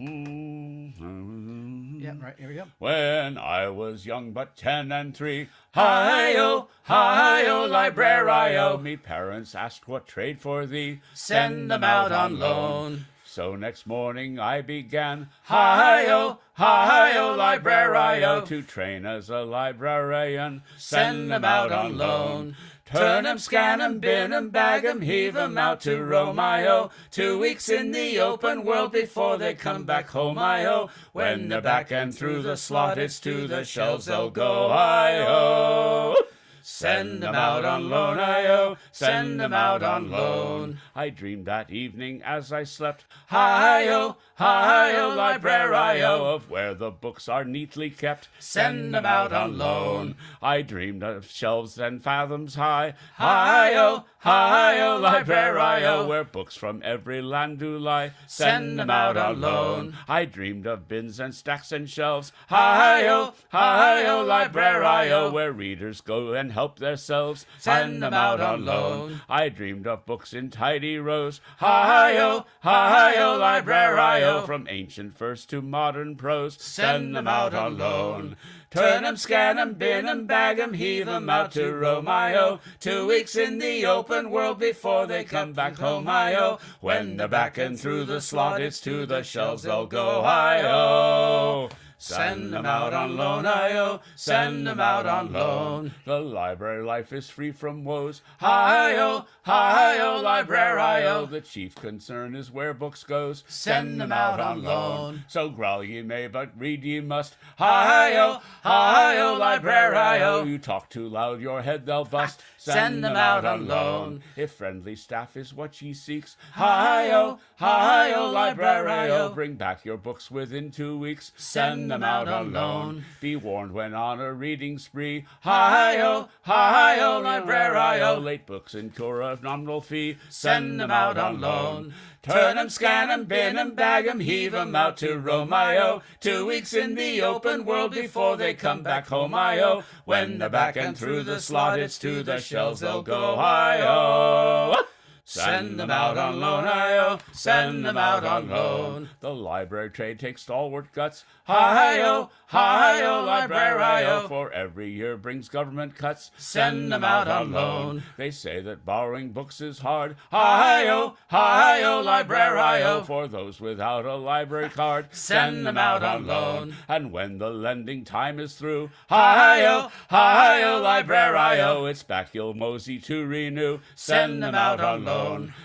Yeah, right, here we go. When I was young but 10 and 3, hi-yo, librario. Me parents asked what trade for thee, send them out on loan. So next morning I began, hi-yo, librario. To train as a librarian, send them out on loan. Turn 'em, scan 'em, bin 'em, bag 'em, heave 'em out to Romeo. 2 weeks in the open world before they come back home, I-O. When they're back and through the slot, it's to the shelves they'll go, I-O. Send 'em out on loan, I-O. Send 'em out on loan. I dreamed that evening as I slept, hi-yo, librario, of where the books are neatly kept. Send 'em out on loan. I dreamed of shelves and fathoms high, hi-yo, librario, where books from every land do lie. Send 'em out on loan. I dreamed of bins and stacks and shelves, hi-yo, librario, where readers go and help themselves. Send 'em out on loan. I dreamed of books in tidy rows, hi-yo, librario, from ancient verse to modern prose. Send 'em out on loan. Turn 'em, scan 'em, bin 'em, bag 'em, heave 'em out to Romeo. 2 weeks in the open world before they come back home, I-O. When they're back and through the slot, it's to the shelves they'll go, I-O. Send 'em out on loan, I-O. Send 'em out on loan. The library life is free from woes, hi-yo, librario. The chief concern is where books goes. Send 'em out on loan. So growl ye may, but read ye must, hi-yo, librario. You talk too loud, your head they'll bust. Send 'em out on loan. If friendly staff is what ye seeks, hi-yo, librario. Bring back your books within 2 weeks. Send them out on loan. Be warned when on a reading spree, hi-yo, librario. Late books incur a nominal fee. Send them out on loan. Turn 'em, scan 'em, bin 'em, bag 'em, heave 'em out to Romeo. 2 weeks in the open world before they come back home, I-O. When they're back and through the slot, it's to the shelves they'll go, I-O. Send them out on loan, hi-yo, send them out on loan. The library trade takes stalwart guts, hi-yo, library-o, for every year brings government cuts. Send them out on loan. They say that borrowing books is hard, hi-yo, library-o, for those without a library card. Send them out on loan. And when the lending time is through, hi-yo, library-o, it's back you'll mosey to renew. Send them out on loan.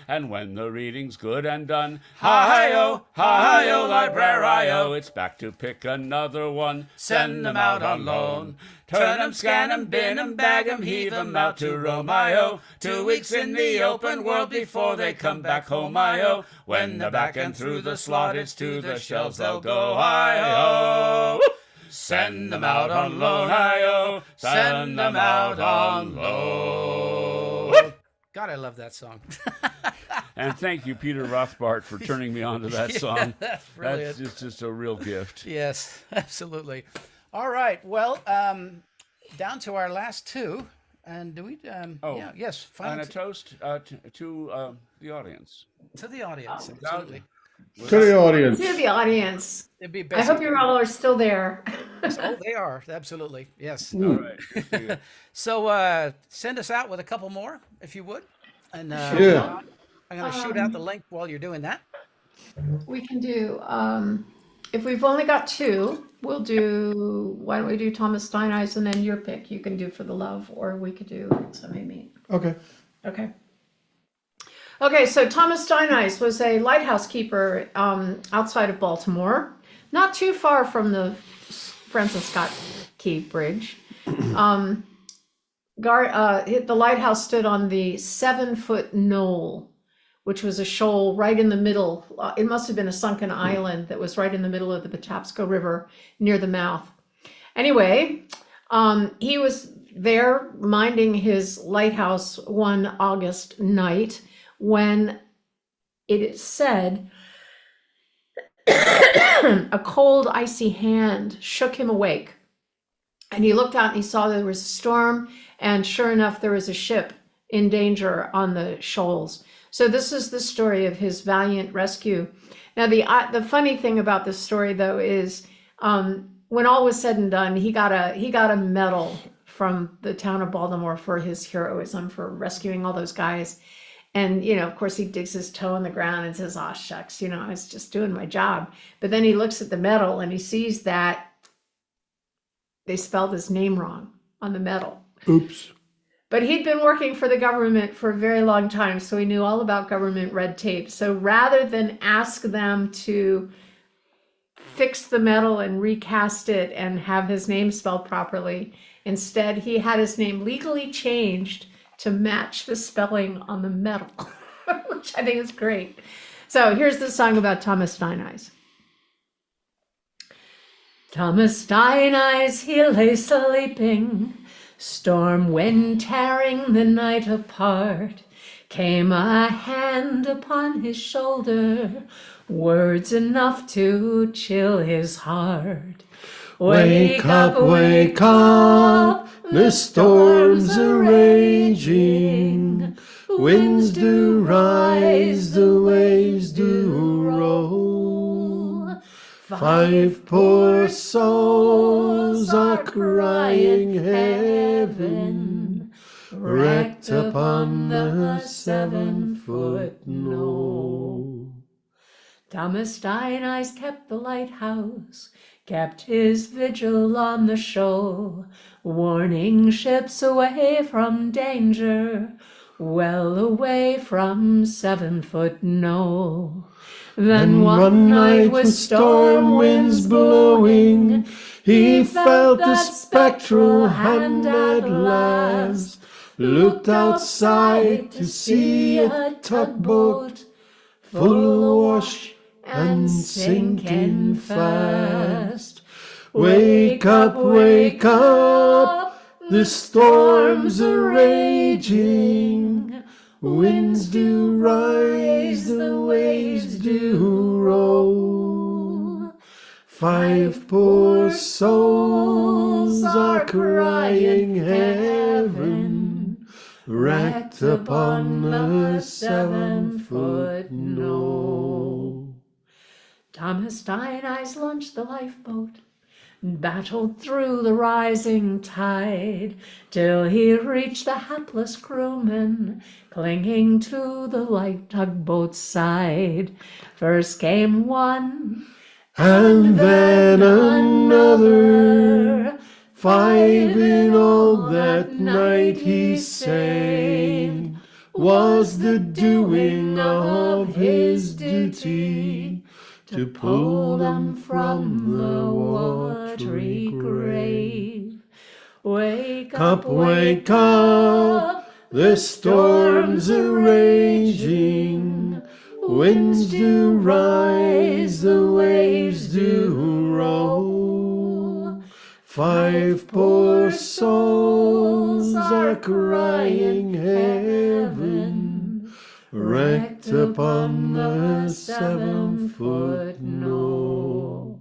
And when the reading's good and done, hi-yo, library-o, it's back to pick another one. Send them out on loan. Turn 'em, scan 'em, bin 'em, bag 'em, heave 'em out to Rome, I-O. 2 weeks in the open world before they come back home, I-O. When they're back and through the slot, it's to the shelves they'll go, I-O. Send them out on loan, I-O. Send them out on loan. God, I love that song. And thank you, Peter Rothbart, for turning me on to that song. That's brilliant. That's just a real gift. Yes, absolutely. All right. Well, down to our last two. And do we? Yeah, yes. And a toast to the audience. To the audience, absolutely. To the audience. To the audience. It'd be I hope you all are still there. Oh, they are. Absolutely. Yes. All right. So send us out with a couple more, if you would. And Yeah. I'm going to shoot out the link while you're doing that. We can do, if we've only got two, we'll do, why don't we do Thomas Stein Eyes and then your pick you can do For the Love, or we could do So May Meet. Okay. Okay. Okay, so Thomas Stein Eyes was a lighthouse keeper outside of Baltimore, not too far from the Francis Scott Key Bridge. The lighthouse stood on the 7-foot knoll, which was a shoal right in the middle. It must have been a sunken island that was right in the middle of the Patapsco River near the mouth. Anyway, he was there minding his lighthouse one August night when it is said a cold, icy hand shook him awake. And he looked out and he saw there was a storm, and sure enough, there was a ship in danger on the shoals. So this is the story of his valiant rescue. Now, the funny thing about this story, though, is when all was said and done, he got a medal from the town of Baltimore for his heroism, for rescuing all those guys. And, of course, he digs his toe in the ground and says, "Aw, shucks, I was just doing my job." But then he looks at the medal and he sees that they spelled his name wrong on the medal. Oops. But he'd been working for the government for a very long time, so he knew all about government red tape. So rather than ask them to fix the medal and recast it and have his name spelled properly, instead he had his name legally changed to match the spelling on the medal, which I think is great. So here's the song about Thomas Stein Eyes. Thomas Stein Eyes, he lay sleeping, storm wind tearing the night apart. Came a hand upon his shoulder, words enough to chill his heart. Wake up, the storms are raging. Winds do rise, the waves do roll. 5 poor souls are crying heaven, wrecked upon the 7-foot knoll. Thomas Stein Eyes kept the lighthouse, kept his vigil on the shoal, warning ships away from danger, well away from 7-foot knoll. Then one night with storm winds blowing, he felt the spectral hand at last, looked outside to see a tugboat full awash and sinking fast. Wake up, the storms are raging. Winds do rise, the waves do roll. 5 poor souls are crying heaven, wrecked wrecked upon the 7-foot no. Thomas Steineyes launched the lifeboat, battled through the rising tide, till he reached the hapless crewmen, clinging to the light tugboat's side. First came one, And then another, 5 in all that night he sang, was the doing of his duty, to pull them from the watery grave. Wake Up, wake up, the storms are raging, winds do rise, the waves do roll. 5 poor souls are crying heaven, wrecked upon the 7-foot no.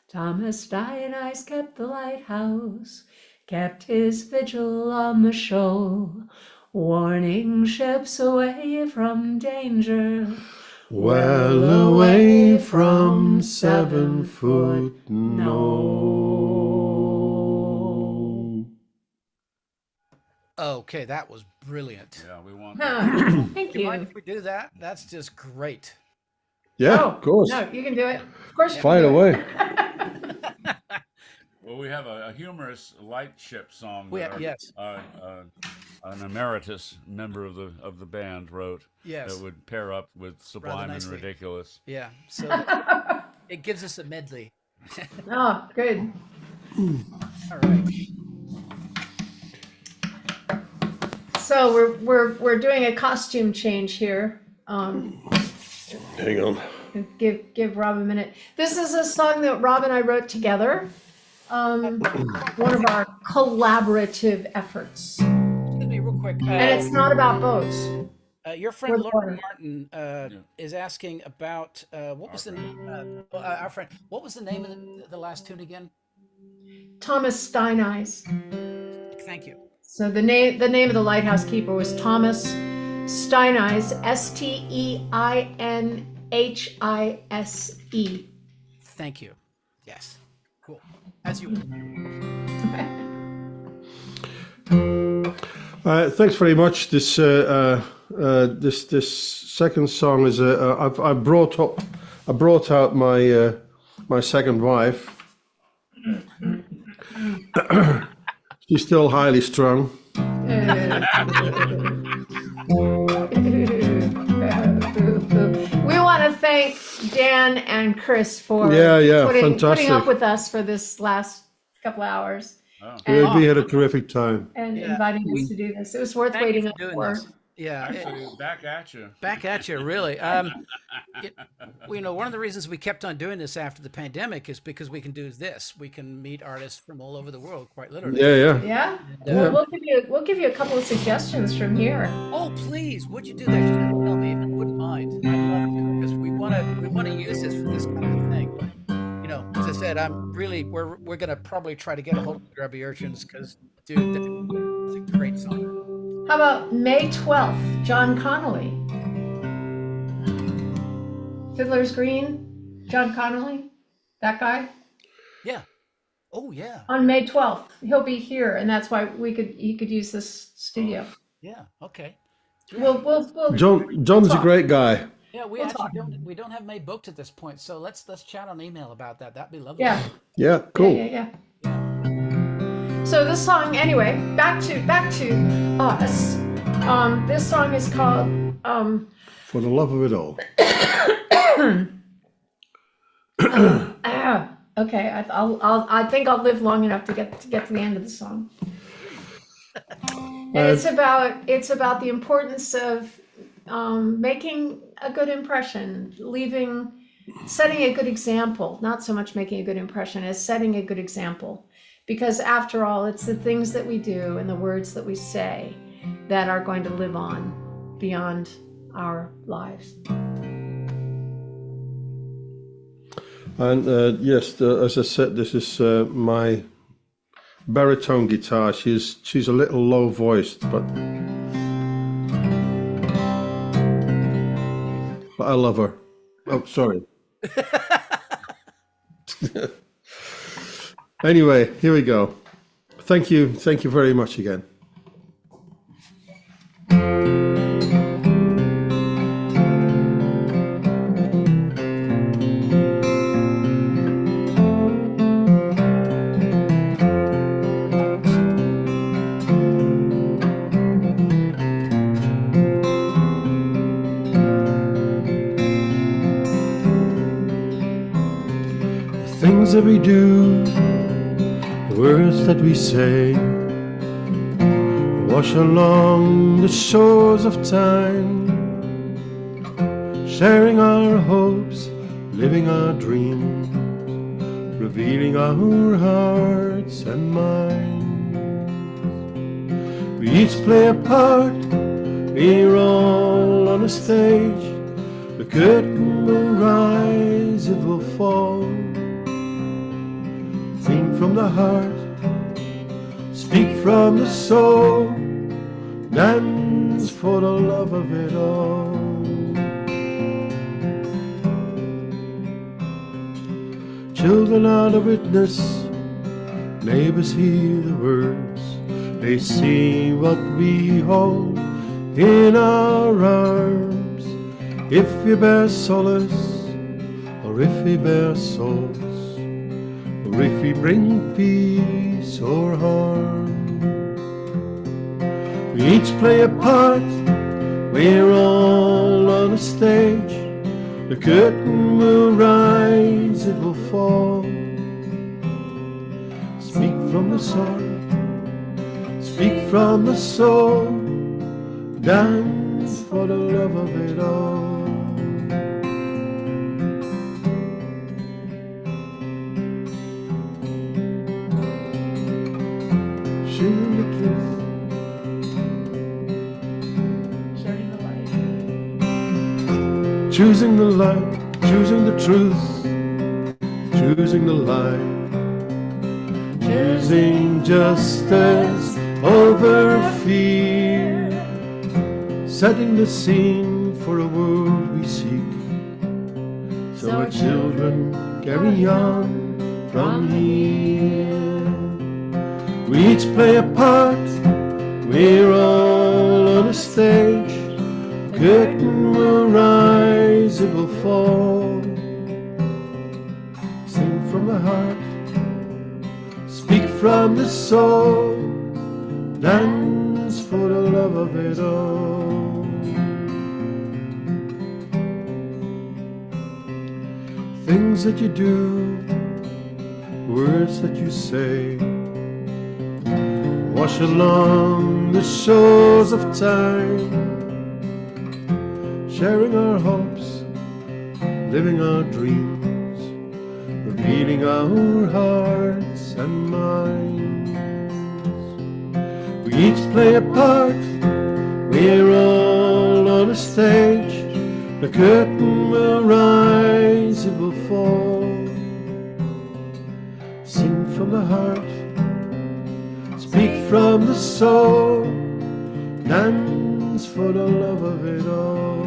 Thomas Steineyes kept the lighthouse, kept his vigil on the shoal, warning ships away from danger, well away from 7-foot no. Okay, that was brilliant. Yeah, we want Thank Do you mind you. if we do that? That's just great. Yeah, Oh, of course. no, you can do it. Of course you Fire can do it. away. Well, we have a humorous lightship song that Yes. an emeritus member of the band wrote. Yes. That would pair up with Sublime and nicely. Ridiculous. Yeah. So it gives us a medley. Oh, good. All right. So we're doing a costume change here. Hang on. Give Rob a minute. This is a song that Rob and I wrote together. One of our collaborative efforts. Excuse me, real quick. And it's not about boats. Your friend With Laura water. Martin is asking about what was the name? Our friend. What was the name of the last tune again? Thomas Steineyes. Thank you. So the name of the lighthouse keeper was Thomas Steineyes, Steinhise. Thank you. Yes. Cool. As you. Thanks very much. This second song is I brought out my my second wife. She's still highly strung. We want to thank Dan and Chris for putting fantastic. up with us for this last couple hours We had a terrific time. and inviting us to do this. It was worth Thank you waiting for up doing for. this. Yeah. Actually, back at you. Back at you, really. One of the reasons we kept on doing this after the pandemic is because we can do this. We can meet artists from all over the world, quite literally. Yeah. Yeah. Well, we'll give you a couple of suggestions from here. Oh, please, would you do that? Just tell me if you wouldn't mind. I'd love to, because we want to use this for this kind of thing. You know, as I said, we're gonna probably try to get a hold of the Grubby Urchins because, dude, that's a great song. How about May 12th, John Connolly? Fiddler's Green, John Connolly, that guy? Yeah. Oh, yeah. On May 12th, he'll be here, and that's why he could use this studio. Yeah. Okay. We'll John's a talk. great guy. Yeah, we don't have May booked at this point, so let's chat on email about that. That'd be lovely. Yeah. Yeah, cool. Yeah. So this song, anyway, back to us. This song is called For the love of it all. Okay, I think I'll live long enough to get to the end of the song. And it's about the importance of making a good impression, setting a good example. Not so much making a good impression as setting a good example, because after all, it's the things that we do and the words that we say that are going to live on beyond our lives. And yes, as I said, this is my baritone guitar. She's a little low voiced, but I love her. Oh, sorry. Anyway, here we go. Thank you very much again. The things that we do, the words that we say, wash along the shores of time, sharing our hopes, living our dreams, revealing our hearts and minds. We each play a part, we're all on a stage. The curtain will rise, it will fall. Sing from the heart, speak from the soul, dance for the love of it all. Children are the witness, neighbors hear the words, they see what we hold in our arms. If we bear solace, or if we bear souls, or if we bring peace or harm. We each play a part, we're all on a stage. The curtain will rise, it will fall. Speak from the soul, speak from the soul, dance for the love of it all. Choosing the truth, choosing the light, choosing the truth, choosing the light, choosing justice over fear, setting the scene for a world we seek, so our children carry on from here. We each play a part, we're all on a stage. Curtain will rise, it will fall. Sing from the heart, speak from the soul, dance for the love of it all. Things that you do, words that you say, wash along the shores of time, sharing our hopes, living our dreams, revealing our hearts and minds. We each play a part, we're all on a stage. The curtain will rise, it will fall. Sing from the heart, speak from the soul, dance for the love of it all.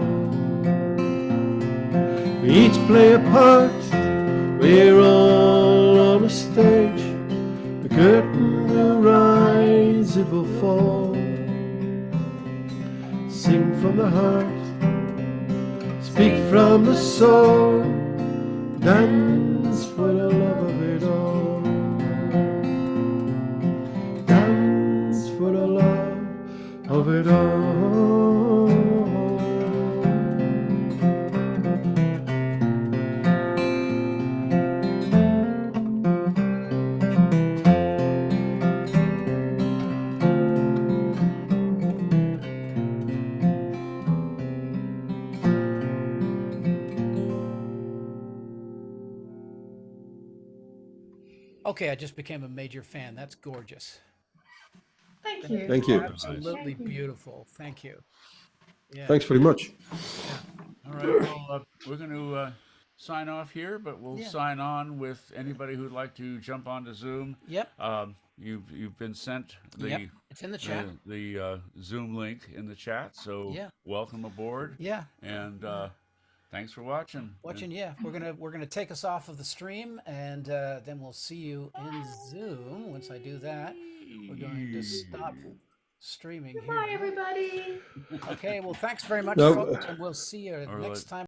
We each play a part, we're all on a stage. The curtain will rise, it will fall. Sing from the heart, speak from the soul, dance for the love of it all. Dance for the love of it all. Okay, I just became a major fan. That's gorgeous. Thank you. Thank you. Absolutely beautiful. Thank you. Yeah. Thanks very much. All right. Well, we're going to sign off here, but we'll Yeah. sign on with anybody who'd like to jump onto Zoom. Yep. You've been sent the Yep. It's in the chat. the Zoom link in the chat. So Yeah. welcome aboard. Yeah. And Thanks for watching. Yeah. We're gonna take us off of the stream, and then we'll see you in Zoom. Once I do that, we're going to stop streaming here. Bye, everybody. Okay. Well, thanks very much, No. folks, and we'll see you All next right. time.